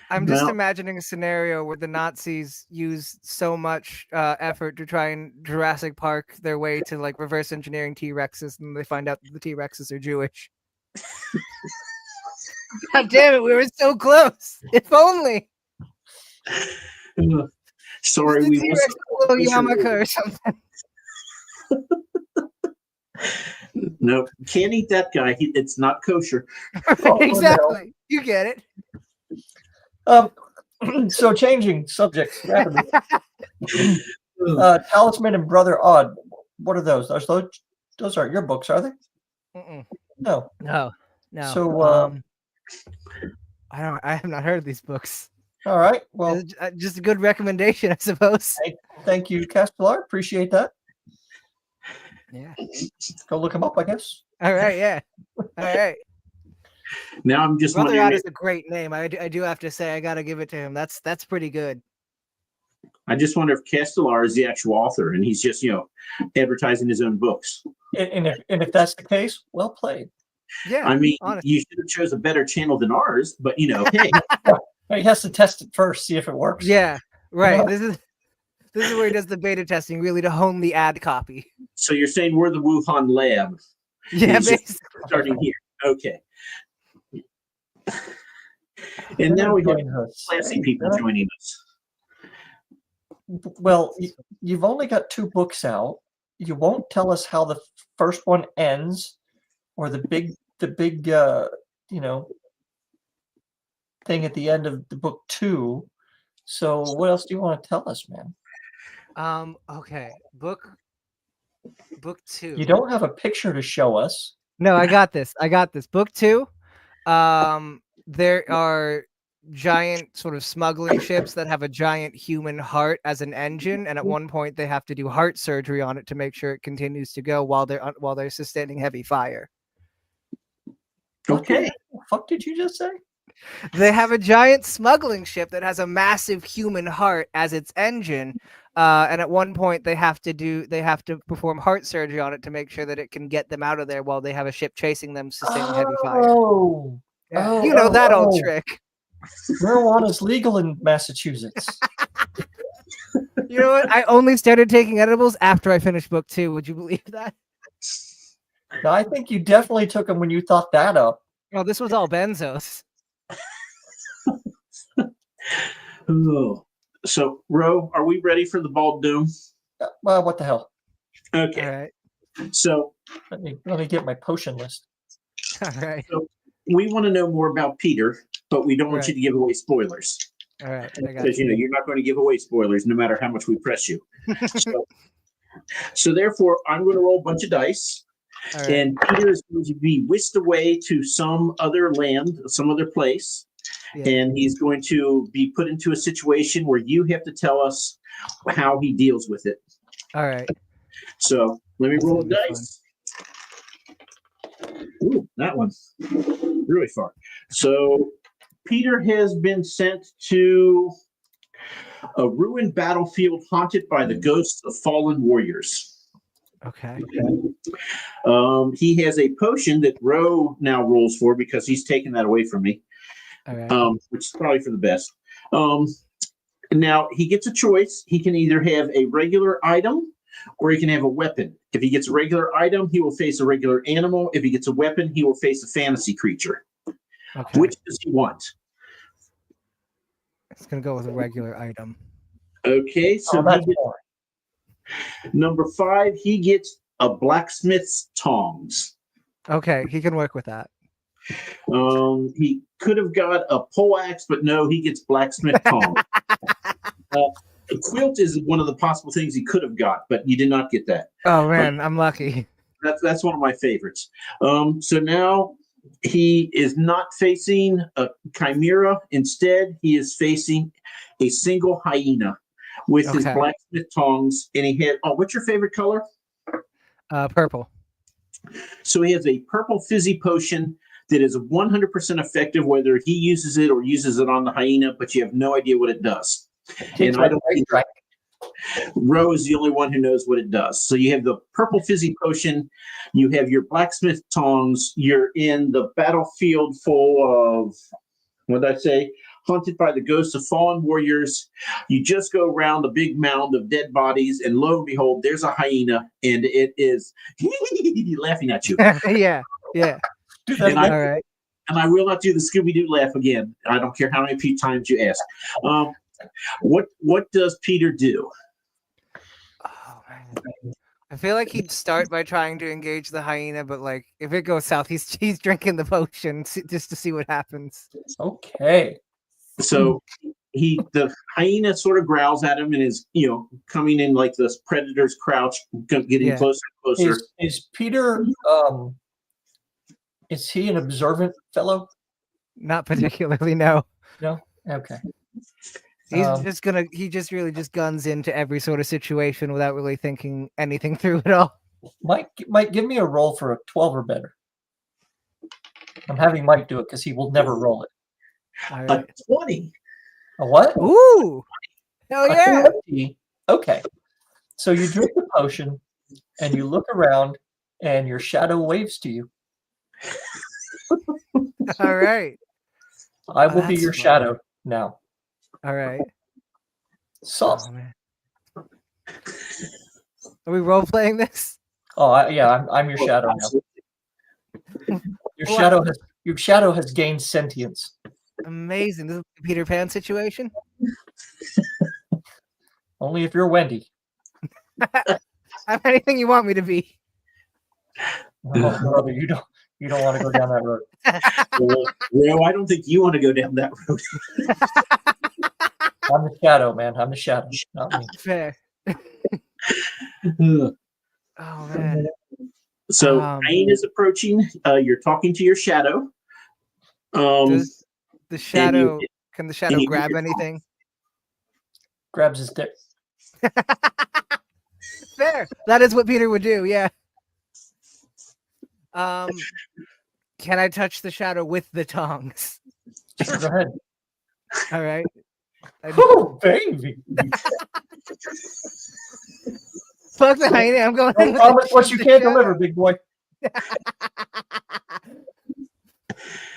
S3: I'm just
S1: Well-
S3: imagining a scenario where the Nazis use so much effort to try and Jurassic Park their way to like reverse engineering T-Rexes, and they find out that the T-Rexes are Jewish. God damn it, we were so close. If only.
S1: Sorry,
S3: The
S1: we
S3: T-Rex
S1: will.
S3: a little yarmulke or something.
S1: No, can't eat that guy. It's not kosher.
S2: Oh,
S3: Exactly. You get it.
S2: So changing subjects rapidly. Talisman and Brother Odd. What are those? Those aren't your books, are they?
S3: Mm-mm.
S2: No.
S3: No.
S2: So
S3: I have not heard of these books.
S2: all right. Well,
S3: Just a good recommendation, I suppose.
S2: thank you, Castellar. Appreciate that.
S3: Yeah.
S2: Go look him up, I guess.
S3: All right. Yeah. All right.
S1: Now I'm just
S3: Brother
S1: wondering.
S3: Odd is a great name. I do have to say, I got to give it to him. That's pretty good.
S1: I just wonder if Castellar is the actual author and he's just, advertising his own books.
S2: And if that's the case, well played.
S3: Yeah.
S1: I mean,
S3: honestly.
S1: you should have chose a better channel than ours, but hey.
S2: He has to test it first, see if it works.
S3: Yeah. Right.
S2: Yeah.
S3: This is where he does the beta testing, really, to hone the ad copy.
S1: So you're saying we're the Wuhan lab.
S3: Yeah.
S1: He's just
S3: Basically.
S1: starting here. Okay. And now we have classy people joining us.
S2: Well, you've only got 2 books out. You won't tell us how the first one ends, or the big thing at the end of the book 2. So what else do you want to tell us, man?
S3: Okay. Book 2.
S2: You don't have a picture to show us.
S3: No, I got this. Book 2. There are giant sort of smuggling ships that have a giant human heart as an engine, and at one point they have to do heart surgery on it to make sure it continues to go while they're sustaining heavy fire.
S1: Okay.
S2: What the fuck did you just say?
S3: They have a giant smuggling ship that has a massive human heart as its engine, and at one point they have to perform heart surgery on it to make sure that it can get them out of there while they have a ship chasing them, sustaining heavy fire.
S2: Oh,
S3: Yeah. You know that old trick.
S2: Marijuana is legal in Massachusetts.
S3: You know what? I only started taking edibles after I finished book 2. Would you believe that?
S2: Now, I think you definitely took them when you thought that up.
S3: Oh, this was all benzos.
S1: Oh. So, Ro, are we ready for the Bald Doom?
S2: Well, what the hell?
S1: Okay.
S3: All right.
S1: So,
S2: Let me get my potion list.
S3: All right.
S1: we want to know more about Peter, but we don't want
S3: Right.
S1: you to give away spoilers.
S3: All right. I got
S1: Because,
S3: you.
S1: you're not going to give away spoilers no matter how much we press you. So therefore, I'm going to roll a bunch of dice.
S3: All right.
S1: And Peter is going to be whisked away to some other land, some other place.
S3: Yeah.
S1: And he's going to be put into a situation where you have to tell us how he deals with it.
S3: All right.
S1: So let me
S3: This
S1: roll
S3: will
S1: a
S3: be
S1: dice. Ooh, that one. Really far. So Peter has been sent to a ruined battlefield haunted by the ghosts of fallen warriors.
S3: Okay.
S1: He has a potion that Ro now rolls for because he's taken that away from me,
S3: All right.
S1: which is probably for the best. Now, he gets a choice. He can either have a regular item or he can have a weapon. If he gets a regular item, he will face a regular animal. If he gets a weapon, he will face a fantasy creature.
S3: Okay.
S1: Which does he want?
S3: It's gonna go with a regular item.
S1: Okay, so
S2: That's
S1: he gets,
S2: boring.
S1: number 5, he gets a blacksmith's tongs.
S3: Okay, he can work with that.
S1: He could have got a poleaxe, but no, he gets blacksmith tongs. A quilt is one of the possible things he could have got, but you did not get that.
S3: Oh man, I'm lucky.
S1: That's one of my favorites. So now he is not facing a chimera. Instead, he is facing a single hyena with his
S3: Okay.
S1: blacksmith tongs. And he had, what's your favorite color?
S3: Purple.
S1: So he has a purple fizzy potion that is 100% effective, whether he uses it or uses it on the hyena, but you have no idea what it does. And I don't think, Ro is the only one who knows what it does. So you have the purple fizzy potion, you have your blacksmith tongs, you're in the battlefield full of, what did I say? Haunted by the ghosts of fallen warriors. You just go around a big mound of dead bodies, and lo and behold, there's a hyena, and it is laughing at you.
S3: Yeah.
S1: And
S3: All right.
S1: I will not do the Scooby-Doo laugh again. I don't care how many times you ask. What does Peter do?
S3: Oh, man. I feel like he'd start by trying to engage the hyena, but like if it goes south, he's drinking the potion just to see what happens.
S2: Okay.
S1: So the hyena sort of growls at him and is, coming in like this predator's crouch, getting closer and closer.
S2: Is Peter, is he an observant fellow?
S3: Not particularly, no.
S2: No? Okay.
S3: He just really guns into every sort of situation without really thinking anything through at all.
S2: Mike, give me a roll for a 12 or better. I'm having Mike do it because he will never roll it.
S3: All right.
S1: A 20.
S2: A what?
S3: Ooh! Hell yeah!
S2: 20. Okay. So you drink the potion and you look around and your shadow waves to you.
S3: All right.
S2: I will be your shadow now.
S3: All right.
S2: Sauce.
S3: Oh, man. Are we role playing this?
S2: Oh, yeah, I'm your shadow now. Your shadow has gained sentience.
S3: Amazing. This is a Peter Pan situation.
S2: Only if you're Wendy.
S3: I'm anything you want me to be.
S2: Oh, brother, you don't want to go down that road.
S1: Well, I don't think you want to go down that road.
S2: I'm the shadow, man. I'm the shadow, not me.
S3: Fair. Oh man.
S1: So Ayn is approaching. You're talking to your shadow.
S3: Does the shadow? Can the shadow
S1: you
S3: grab
S1: hear-
S3: anything?
S2: Grabs his dick.
S3: Fair. That is what Peter would do. Yeah. Can I touch the shadow with the tongs?
S2: Sure, go ahead.
S3: All right.
S2: Oh, baby.
S3: Fuck the hyena. I'm going.
S2: Don't promise what you can't deliver, big boy.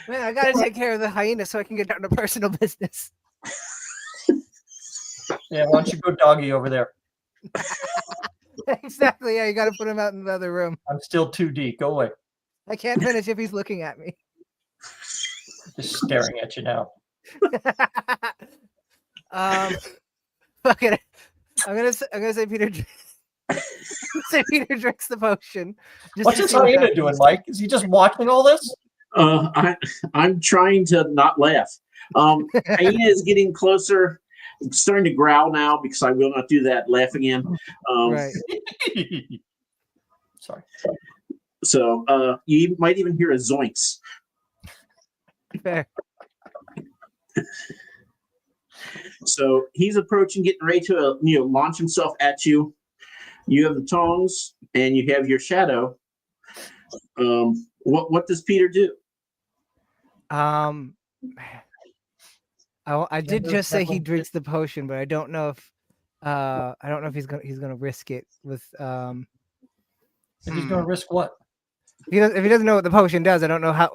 S3: Man, I gotta take care of the hyena so I can get down to personal business.
S2: Yeah, why don't you go doggy over there?
S3: Exactly. Yeah, you gotta put him out in the other room.
S2: I'm still 2D. Go away.
S3: I can't finish if he's looking at me.
S2: Just staring at you now.
S3: Fuck it. I'm gonna say Peter. Say Peter drinks the potion.
S2: What's this hyena doing, Mike? Is he just watching all this?
S1: I'm trying to not laugh. Hyena is getting closer. I'm starting to growl now because I will not do that. Laugh again.
S3: Right.
S2: Sorry.
S1: So you might even hear a zoinks.
S3: Fair.
S1: So he's approaching, getting ready to launch himself at you. You have the tongs and you have your shadow. What does Peter do?
S3: I did just say he drinks the potion, but I don't know if he's gonna risk it with
S2: If he's going to risk what?
S3: If he doesn't know what the potion does, I don't know how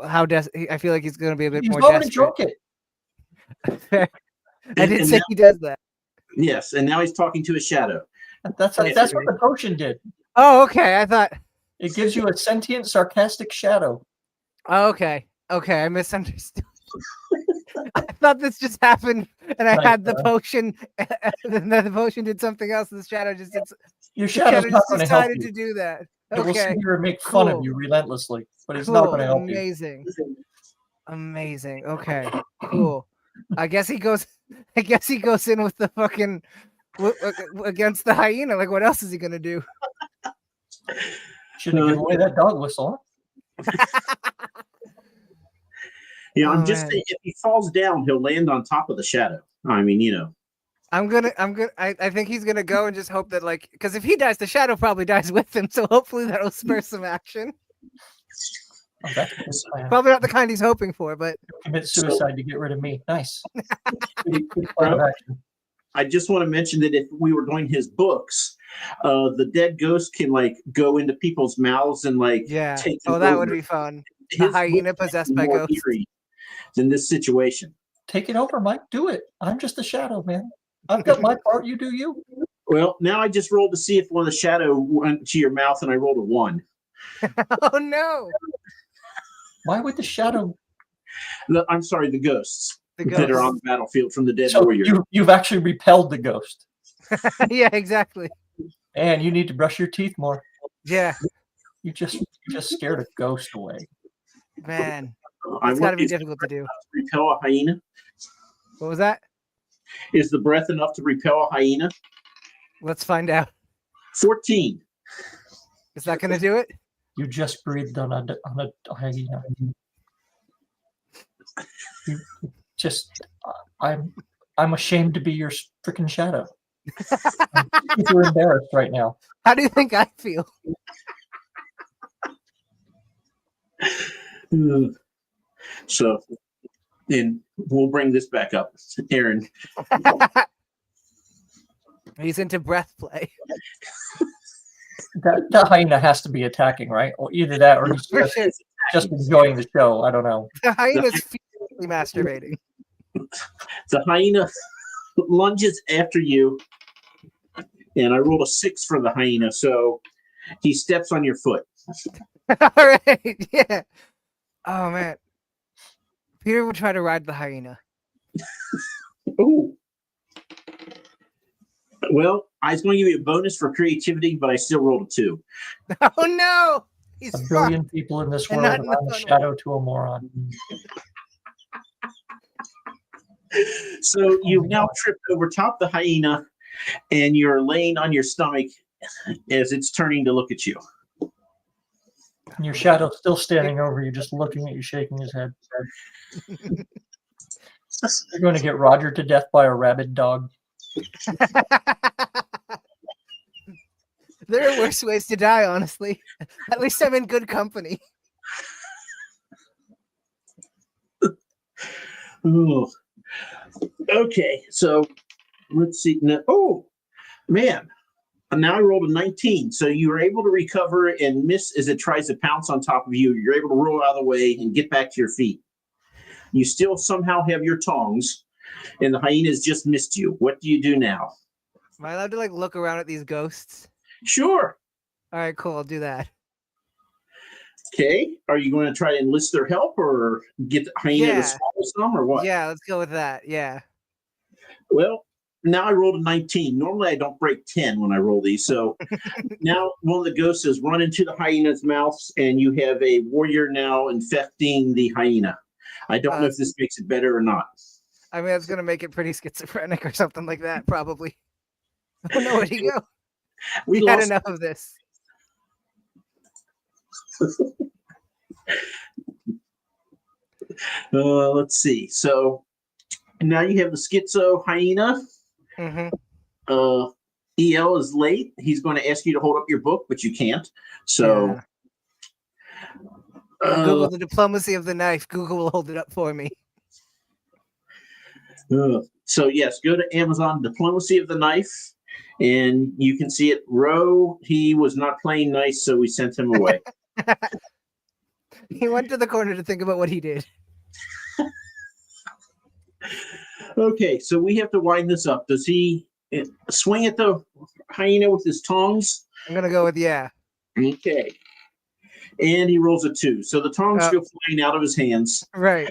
S3: I feel like he's gonna be a bit
S2: He's
S3: more
S2: already
S3: desperate.
S2: drunk it.
S3: Fair. I didn't say
S1: now,
S3: he does that.
S1: Yes, and now he's talking to his shadow.
S2: That's what the potion did.
S3: Oh, okay. I thought.
S2: It gives you a sentient, sarcastic shadow.
S3: Oh, okay. I misunderstood. I thought this just happened, and I had the potion, and then the potion did something else, and the shadow just did.
S2: Your shadow's not going to help
S3: decided
S2: you.
S3: to do that.
S2: It will sit
S3: Okay.
S2: here and make fun of
S3: Cool.
S2: you relentlessly, but it's not going to help
S3: Amazing. Amazing. Okay. Cool. I guess he goes in with the fucking against the hyena. Like, what else is he gonna do?
S2: Shouldn't have given away that dog whistle.
S1: I'm just saying, if he falls down, he'll land on top of the shadow. I mean,
S3: I think he's gonna go and just hope that, like, because if he dies, the shadow probably dies with him. So hopefully that'll spur some action.
S2: Oh, that's a good plan.
S3: Probably not the kind he's hoping for, but
S2: Commit suicide to get rid of me. Nice. Good plan of action.
S1: I just want to mention that if we were doing his books, the dead ghost can like go into people's mouths and like
S3: Yeah.
S1: take them
S3: Oh, that
S1: over.
S3: would be fun. The
S1: His
S3: hyena
S1: books might
S3: possessed
S1: be
S3: by
S1: more
S3: ghosts.
S1: eerie than this situation.
S2: Take it over, Mike. Do it. I'm just a shadow, man. I've got my part. You do you.
S1: Well, now I just rolled to see if one of the shadow went to your mouth, and I rolled a 1.
S3: Oh no!
S2: Why would the shadow?
S1: I'm sorry, the ghosts
S3: The
S1: that are
S3: ghosts.
S1: on the battlefield from the dead
S2: So
S1: warrior.
S2: you've actually repelled the ghost,
S3: Yeah, exactly.
S2: and you need to brush your teeth more.
S3: Yeah,
S2: You just scared a ghost away.
S3: man,
S1: I
S3: it's got to be
S1: is the
S3: difficult to do.
S1: breath enough to repel a hyena?
S3: What was that?
S1: Is the breath enough to repel a hyena?
S3: Let's find out.
S1: 14.
S3: Is that going to do it?
S2: You just breathed on a hyena. You just, I'm ashamed to be your freaking shadow. I'm super embarrassed right now.
S3: How do you think I feel?
S1: So, and we'll bring this back up. Aaron.
S3: He's into breath play.
S2: That hyena has to be attacking, right? Or either that, or he's
S3: For sure.
S2: just enjoying the show. I don't know.
S3: The hyena's furiously masturbating.
S1: The hyena lunges after you, and I rolled a 6 for the hyena, so he steps on your foot.
S3: All right, yeah. Oh man, Peter would try to ride the hyena.
S1: Ooh. Well, I was going to give you a bonus for creativity, but I still rolled a 2.
S3: Oh no, he's
S2: A
S3: fucked.
S2: billion people in this
S3: And
S2: world,
S3: not in
S2: and
S3: the
S2: I'm a
S3: fun
S2: shadow to a moron.
S1: So you've now tripped over top the hyena, and you're laying on your stomach as it's turning to look at you.
S2: And your shadow's still standing over you, just looking at you, shaking his head. You're going to get Roger to death by a rabid dog.
S3: There are worse ways to die, honestly. At least I'm in good company.
S1: Ooh. Okay, so let's see. Now, oh, man. Now I rolled a 19. So you were able to recover and miss as it tries to pounce on top of you. You're able to roll out of the way and get back to your feet. You still somehow have your tongs, and the hyenas just missed you. What do you do now?
S3: Am I allowed to like look around at these ghosts?
S1: Sure.
S3: All right, cool. I'll do that.
S1: Okay. Are you going to try to enlist their help or get the hyena
S3: Yeah.
S1: to swallow some or what?
S3: Yeah, let's go with that. Yeah.
S1: Well, now I rolled a 19. Normally I don't break 10 when I roll these. So now one of the ghosts has run into the hyena's mouth, and you have a warrior now infecting the hyena. I don't know if this makes it better or not.
S3: I mean, it's gonna make it pretty schizophrenic or something like that, probably. Oh no, where'd he go?
S1: We
S3: We had
S1: lost.
S3: enough of this.
S1: Let's see. So now you have the schizo hyena.
S3: Mm-hmm.
S1: EL is late. He's going to ask you to hold up your book, but you can't. So
S3: Google the diplomacy of the knife. Google will hold it up for me.
S1: So yes, go to Amazon Diplomacy of the Knife, and you can see it. Roe, he was not playing nice, so we sent him away.
S3: He went to the corner to think about what he did.
S1: Okay, so we have to wind this up. Does he swing at the hyena with his tongs?
S3: I'm gonna go with yeah.
S1: Okay. And he rolls a 2. So the tongs go flying out of his hands.
S3: Right.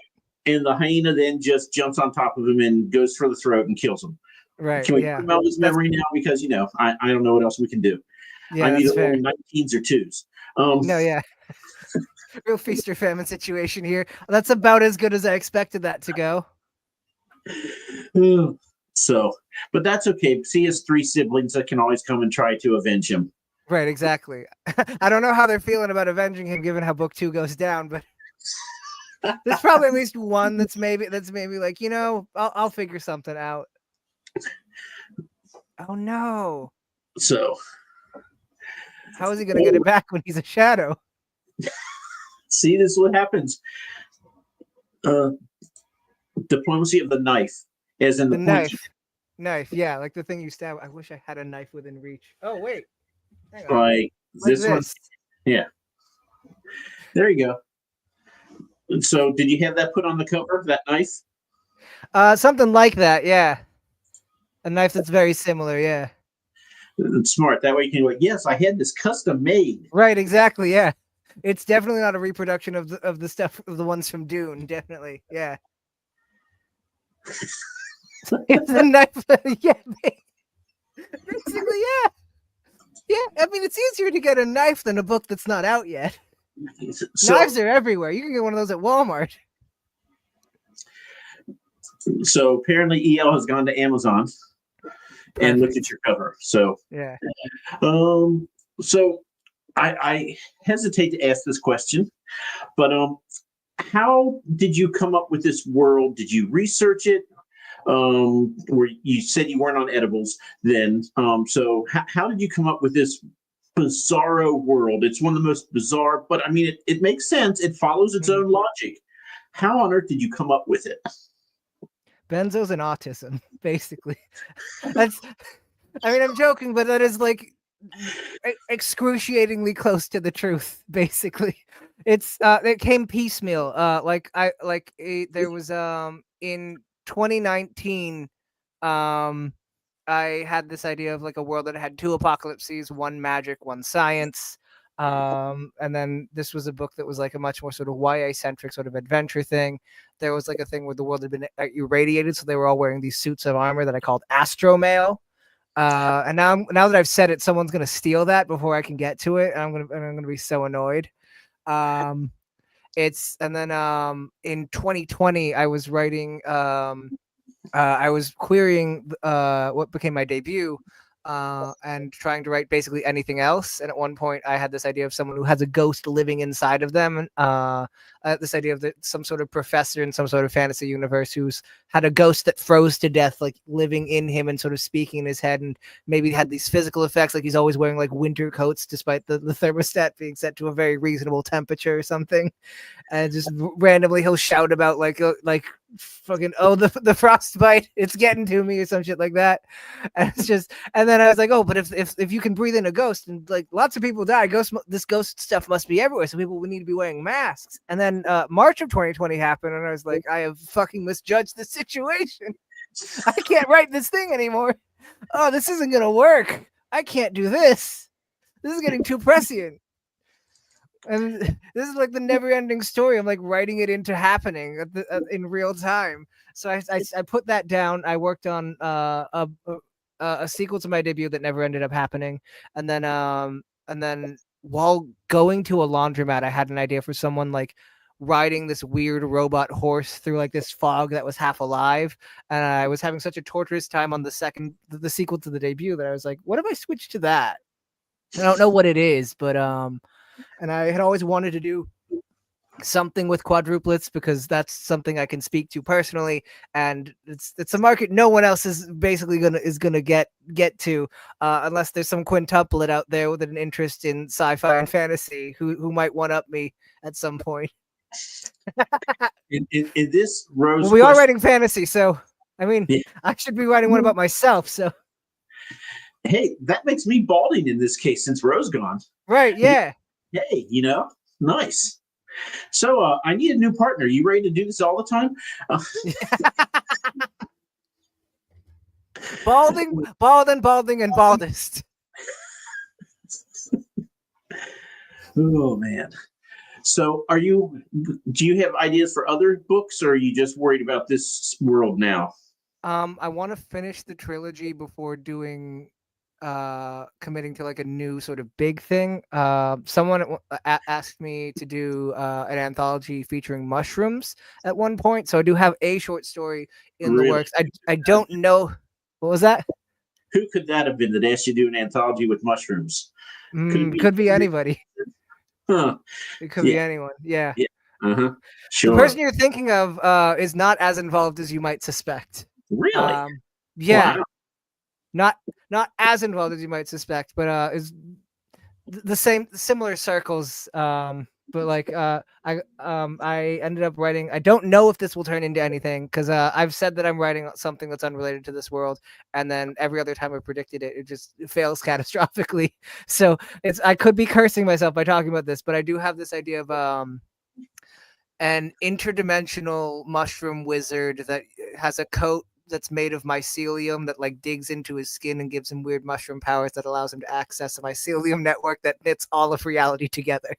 S1: And the hyena then just jumps on top of him and goes for the throat and kills him.
S3: Right.
S1: Can we
S3: Yeah.
S1: put him out of his memory now? Because, you know, I don't know what else we can do.
S3: Yeah,
S1: I'm
S3: that's
S1: either
S3: fair.
S1: rolling 19s or 2s.
S3: No, yeah. Real feast or famine situation here. That's about as good as I expected that to go.
S1: So, but that's okay. He has 3 siblings that can always come and try to avenge him.
S3: Right, exactly. I don't know how they're feeling about avenging him given how book 2 goes down, but there's probably at least one that's maybe like, you know, I'll figure something out. Oh no.
S1: So,
S3: how is he gonna get it back when he's a shadow?
S1: See, this is what happens. Diplomacy of the knife, as in
S3: The knife. Knife, yeah, like the thing you stab. I wish I had a knife within reach. Oh wait, hang on.
S1: Like
S3: Like
S1: this one.
S3: this.
S1: Yeah. There you go. So, did you have that put on the cover? That knife?
S3: Something like that, yeah. A knife that's very similar, yeah.
S1: It's smart. That way you can go, yes, I had this custom made.
S3: Right, exactly, yeah. It's definitely not a reproduction of the stuff of the ones from Dune, definitely, yeah. It's a knife, yeah, basically, yeah. Yeah, I mean, it's easier to get a knife than a book that's not out yet.
S1: So,
S3: Knives are everywhere. You can get one of those at Walmart.
S1: so apparently EL has gone to Amazon and looked
S3: Perfect.
S1: at your cover. So,
S3: Yeah.
S1: so I hesitate to ask this question, but how did you come up with this world? Did you research it? Where you said you weren't on edibles then. So how did you come up with this bizarro world? It's one of the most bizarre, but I mean, it makes sense. It follows its own logic. How on earth did you come up with it?
S3: Benzos and autism, basically. That's, I mean, I'm joking, but that is like excruciatingly close to the truth, basically. It came piecemeal. There was in 2019, I had this idea of like a world that had two apocalypses, one magic, one science. And then this was a book that was like a much more sort of YA centric sort of adventure thing. There was like a thing where the world had been irradiated, so they were all wearing these suits of armor that I called Astromail. And now that I've said it, someone's gonna steal that before I can get to it, and I'm gonna be so annoyed. In 2020, I was writing. I was querying what became my debut, and trying to write basically anything else. And at one point, I had this idea of someone who has a ghost living inside of them. This idea of some sort of professor in some sort of fantasy universe who's had a ghost that froze to death, like living in him and sort of speaking in his head, and maybe had these physical effects, like he's always wearing like winter coats despite the thermostat being set to a very reasonable temperature or something. And just randomly he'll shout about like fucking the frostbite, it's getting to me or some shit like that. And it's just, and then I was like, oh, but if you can breathe in a ghost and like lots of people die, this ghost stuff must be everywhere, so people would need to be wearing masks. And then March of 2020 happened, and I was like, I have fucking misjudged the situation. I can't write this thing anymore. Oh, this isn't gonna work. I can't do this. This is getting too prescient. And this is like the never-ending story. I'm like writing it into happening in real time. So I put that down. I worked on a sequel to my debut that never ended up happening, and then while going to a laundromat, I had an idea for someone like riding this weird robot horse through like this fog that was half alive, and I was having such a torturous time on the sequel to the debut that I was like, what if I switch to that? I don't know what it is, but and I had always wanted to do something with quadruplets because that's something I can speak to personally, and it's a market no one else is basically gonna get to unless there's some quintuplet out there with an interest in sci-fi and fantasy who might one up me at some point.
S1: In this Rose,
S3: well, we are writing fantasy, so I mean,
S1: yeah.
S3: I should be writing one about myself. So
S1: Hey, that makes me balding in this case since Rose gone.
S3: Right? Yeah.
S1: Hey, nice. So I need a new partner. You ready to do this all the time?
S3: Balding, and baldest.
S1: Oh man. So do you have ideas for other books, or are you just worried about this world now?
S3: I want to finish the trilogy before doing committing to like a new sort of big thing. Someone asked me to do an anthology featuring mushrooms at one point, so I do have a short story in the works. I don't know what was that.
S1: Who could that have been that asked you to do an anthology with mushrooms?
S3: Could be anybody.
S1: Huh.
S3: It could be anyone. Yeah.
S1: Uh-huh. Sure.
S3: The person you're thinking of is not as involved as you might suspect.
S1: Really?
S3: Yeah.
S1: Wow.
S3: Not as involved as you might suspect, but is the similar circles. but like I ended up writing. I don't know if this will turn into anything because I've said that I'm writing something that's unrelated to this world, and then every other time I predicted it, it just fails catastrophically. So I could be cursing myself by talking about this, but I do have this idea of an interdimensional mushroom wizard that has a coat that's made of mycelium that like digs into his skin and gives him weird mushroom powers that allows him to access a mycelium network that knits all of reality together.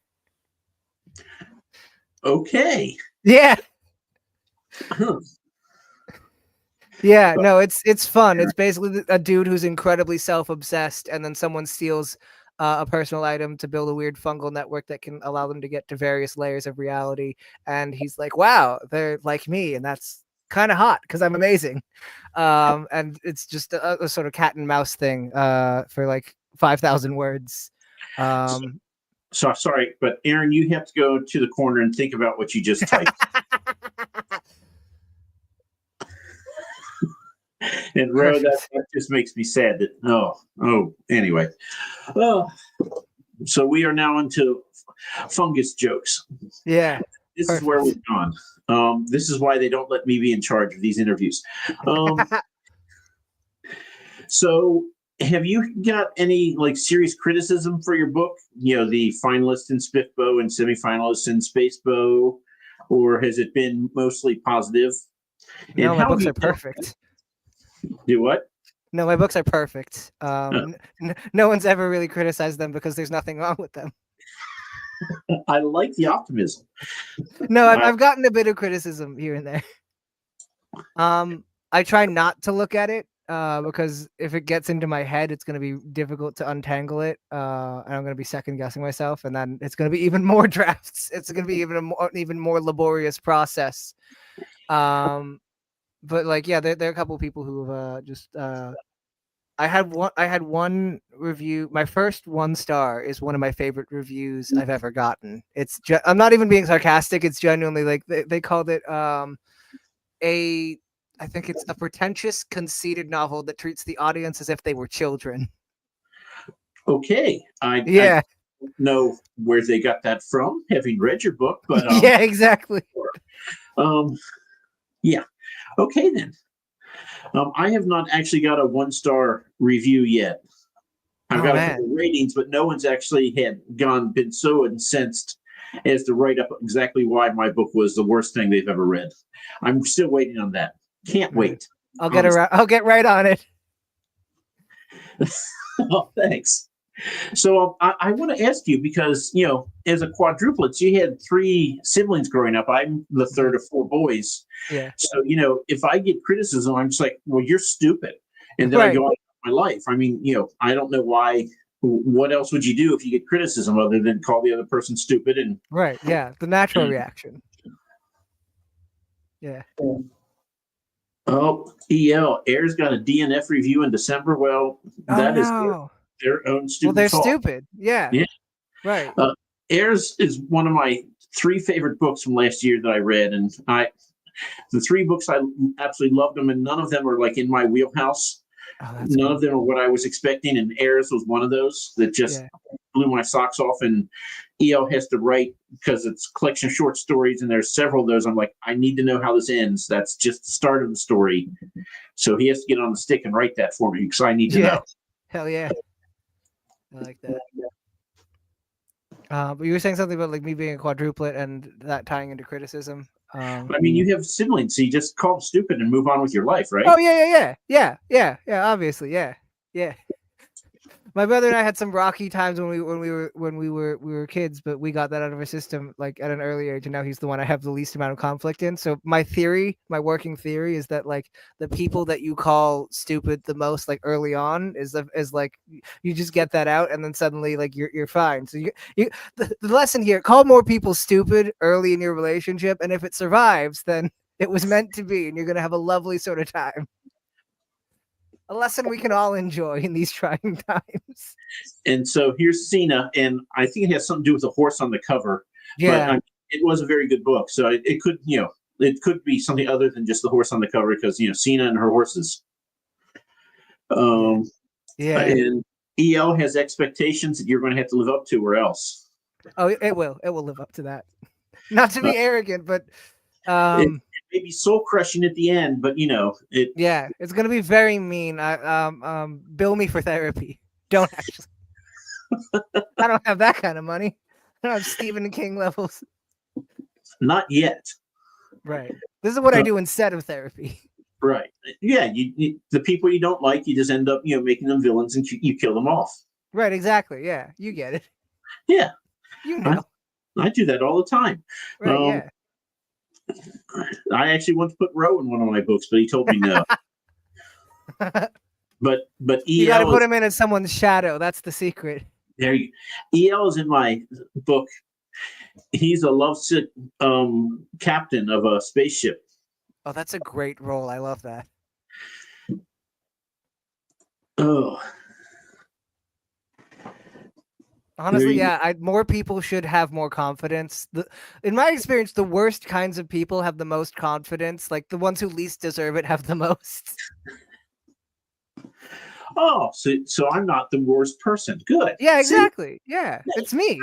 S1: Okay.
S3: Yeah. Yeah, no, it's fun. It's basically a dude who's incredibly self-obsessed, and then someone steals a personal item to build a weird fungal network that can allow them to get to various layers of reality. And he's like, "Wow, they're like me," and that's kind of hot because I'm amazing. And it's just a sort of cat and mouse thing for like 5,000 words.
S1: So sorry, but Aaron, you have to go to the corner and think about what you just typed. And Ro, that just makes me sad that anyway. So we are now into fungus jokes.
S3: Yeah.
S1: This is where we've gone. This is why they don't let me be in charge of these interviews. So have you got any like serious criticism for your book? You know, the finalist in SPIFBO and semifinalist in Spacebo, or has it been mostly positive?
S3: No,
S1: And
S3: my books are perfect.
S1: Do what?
S3: No, my books are perfect. No one's ever really criticized them because there's nothing wrong with them.
S1: I like the optimism.
S3: No, I've gotten a bit of criticism here and there. I try not to look at it because if it gets into my head, it's going to be difficult to untangle it, and I'm going to be second guessing myself, and then it's going to be even more drafts. It's going to be even more laborious process. But like, yeah, there are a couple of people who have just. I had one review. My first 1 star is one of my favorite reviews I've ever gotten. I'm not even being sarcastic. It's genuinely like they called it I think it's a pretentious, conceited novel that treats the audience as if they were children.
S1: Okay, I don't know where they got that from, having read your book, but
S3: yeah, exactly.
S1: Yeah. Okay, then. I have not actually got a 1-star review yet. I've got a couple ratings, but no one's actually been so incensed as to write up exactly why my book was the worst thing they've ever read. I'm still waiting on that. Can't wait.
S3: I'll get right on it.
S1: Oh, thanks. So I want to ask you because, you know, as a quadruplet, you had 3 siblings growing up. I'm the third of 4 boys.
S3: Yeah.
S1: So, you know, if I get criticism, I'm just like, well, you're stupid. And then I go on with my life. I mean, you know, I don't know why. What else would you do if you get criticism other than call the other person stupid? And
S3: right. Yeah. The natural reaction. Yeah.
S1: Oh, Air's got a DNF review in December. Well, that is their own stupid.
S3: Well, they're
S1: talk.
S3: Stupid. Yeah.
S1: Yeah.
S3: Right.
S1: Air's is one of my 3 favorite books from last year that I read, and the 3 books I absolutely loved them, and none of them are like in my wheelhouse. None of them are what I was expecting, and Airs was one of those that just blew my socks off. And EL has to write because it's a collection of short stories, and there's several of those. I'm like, I need to know how this ends. That's just the start of the story. So he has to get on the stick and write that for me because I need to know.
S3: Hell yeah. I like that. But you were saying something about like me being a quadruplet and that tying into criticism.
S1: I mean, you have siblings, so you just call them stupid and move on with your life, right?
S3: Oh yeah. Obviously, yeah. My brother and I had some rocky times when we were kids, but we got that out of our system like at an early age, and now he's the one I have the least amount of conflict in. So my working theory is that like the people that you call stupid the most like early on is like you just get that out, and then suddenly like you're fine. So the lesson here: call more people stupid early in your relationship, and if it survives, then it was meant to be, and you're gonna have a lovely sort of time. A lesson we can all enjoy in these trying times.
S1: And so here's Cena, and I think it has something to do with the horse on the cover.
S3: Yeah.
S1: But it was a very good book. So it could, you know, it could be something other than just the horse on the cover because, you know, Cena and her horses. And EL has expectations that you're going to have to live up to or else.
S3: Oh, it will. It will live up to that. Not to be arrogant, but
S1: It may be soul crushing at the end, but it.
S3: yeah, it's gonna be very mean. Bill me for therapy. Don't actually. I don't have that kind of money. I don't have Stephen King levels.
S1: Not yet.
S3: Right. This is what I do instead of therapy.
S1: Right. Yeah. The people you don't like, you just end up, making them villains and you kill them off.
S3: Right. Exactly. Yeah. You get it.
S1: Yeah.
S3: You know.
S1: I do that all the time.
S3: Right. Yeah.
S1: I actually want to put Roe in one of my books, but he told me no. But
S3: You got to
S1: EL
S3: put him in as someone's shadow. That's the secret.
S1: there. EL is in my book. He's a lovesick captain of a spaceship.
S3: Oh, that's a great role. I love that.
S1: Oh.
S3: Honestly, yeah, more people should have more confidence. In my experience, the worst kinds of people have the most confidence. Like the ones who least deserve it have the most.
S1: Oh, so I'm not the worst person. Good.
S3: Yeah, exactly. See? Yeah, it's me.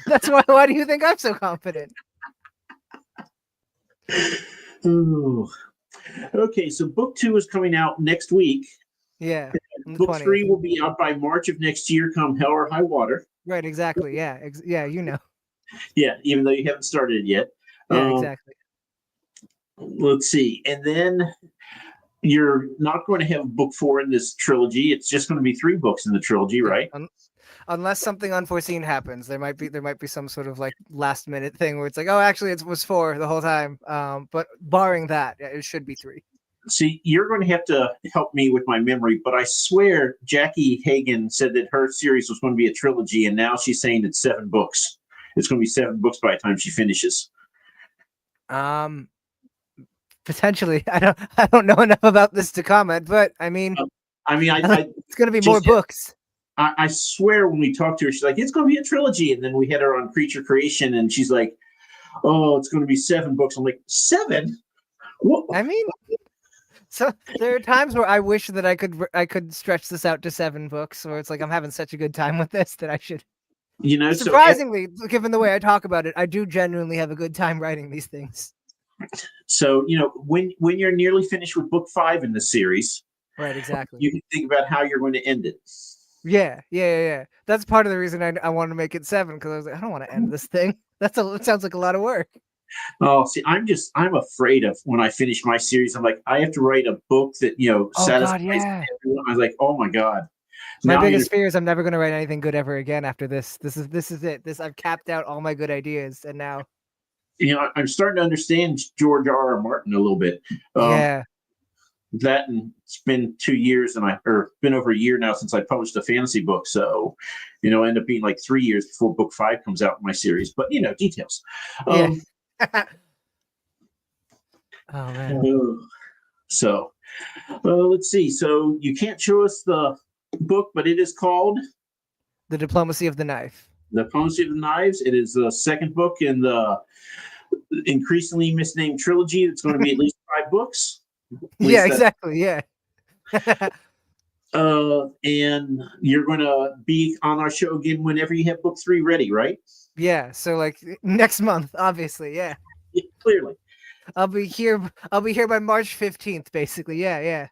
S3: That's why. Why do you think I'm so confident?
S1: Ooh. Okay, so book 2 is coming out next week.
S3: Yeah.
S1: Book 3 will be out by March of next year, come hell or high water.
S3: Right, exactly. Yeah, yeah,
S1: Yeah, even though you haven't started it yet.
S3: Yeah, exactly.
S1: Let's see. And then you're not going to have book 4 in this trilogy. It's just going to be 3 books in the trilogy, right?
S3: Unless something unforeseen happens. There might be some sort of like last minute thing where it's like, oh, actually it was 4 the whole time. But barring that, it should be 3.
S1: See, you're going to have to help me with my memory, but I swear Jackie Hagan said that her series was going to be a trilogy, and now she's saying it's 7 books. It's going to be 7 books by the time she finishes.
S3: Potentially. I don't know enough about this to comment, but I mean, it's going to be more books.
S1: I swear when we talked to her, she's like, it's going to be a trilogy, and then we had her on Creature Creation, and she's like, oh, it's going to be 7 books. I'm like, 7? What?
S3: I mean. So there are times where I wish that I could stretch this out to 7 books, where it's like I'm having such a good time with this that I should. Surprisingly, given the way I talk about it, I do genuinely have a good time writing these things.
S1: So when you're nearly finished with book 5 in the series,
S3: right? Exactly.
S1: You can think about how you're going to end it.
S3: Yeah. That's part of the reason I wanted to make it 7 because I was like, I don't want to end this thing. It sounds like a lot of work.
S1: Oh, see, I'm afraid of when I finish my series. I'm like, I have to write a book that satisfies everyone. I was like, oh my god.
S3: My biggest fear is I'm never going to write anything good ever again after this. This is it. I've capped out all my good ideas, and now.
S1: I'm starting to understand George R.R. Martin a little bit.
S3: Yeah.
S1: That, and it's been 2 years, been over a year now since I published a fantasy book. So, end up being like 3 years before book 5 comes out in my series. But details.
S3: Yeah. Oh man.
S1: So, let's see. So you can't show us the book, but it is called
S3: The Diplomacy of the Knife.
S1: The Diplomacy of the Knives. It is the second book in the increasingly misnamed trilogy. It's going to be at least 5 books.
S3: Yeah, exactly. Yeah.
S1: And you're going to be on our show again whenever you have book 3 ready, right?
S3: Yeah. So like next month, obviously. Yeah.
S1: Clearly.
S3: I'll be here by March 15th, basically. Yeah.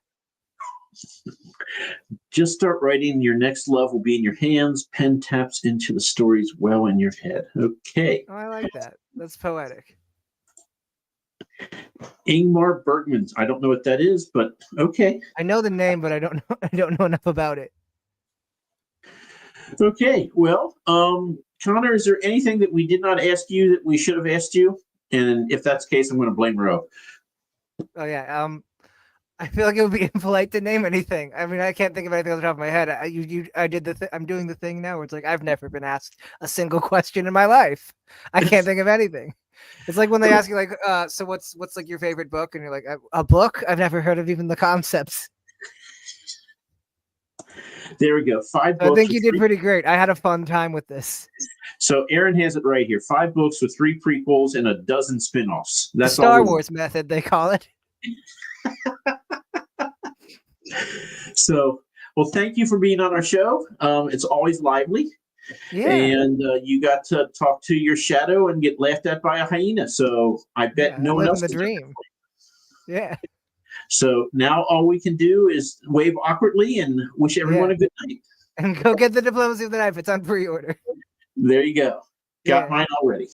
S1: Just start writing. Your next love will be in your hands. Pen taps into the stories well in your head. Okay.
S3: Oh, I like that. That's poetic.
S1: Ingmar Bergman. I don't know what that is, but okay.
S3: I know the name, but I don't know enough about it.
S1: Okay. Well, Connor, is there anything that we did not ask you that we should have asked you? And if that's the case, I'm going to blame Ro.
S3: Oh yeah. I feel like it would be impolite to name anything. I mean, I can't think of anything on the top of my head. I'm doing the thing now where it's like I've never been asked a single question in my life. I can't think of anything. It's like when they ask you like, so what's like your favorite book, and you're like, a book? I've never heard of even the concepts.
S1: There we go. 5 books.
S3: I think you did pretty great. I had a fun time with this.
S1: So Aaron has it right here. 5 books with 3 prequels and a dozen spin-offs. That's
S3: the Star Wars method, they call it.
S1: So, well, thank you for being on our show. It's always lively.
S3: Yeah.
S1: And you got to talk to your shadow and get laughed at by a hyena. So I bet
S3: Yeah,
S1: no one
S3: living
S1: else
S3: the
S1: has done that
S3: dream.
S1: for you.
S3: Yeah.
S1: So now all we can do is wave awkwardly and wish everyone
S3: Yeah.
S1: a good night.
S3: And go get the Diplomacy of the Knife. It's on pre-order.
S1: There you go. Got
S3: Yeah.
S1: mine already.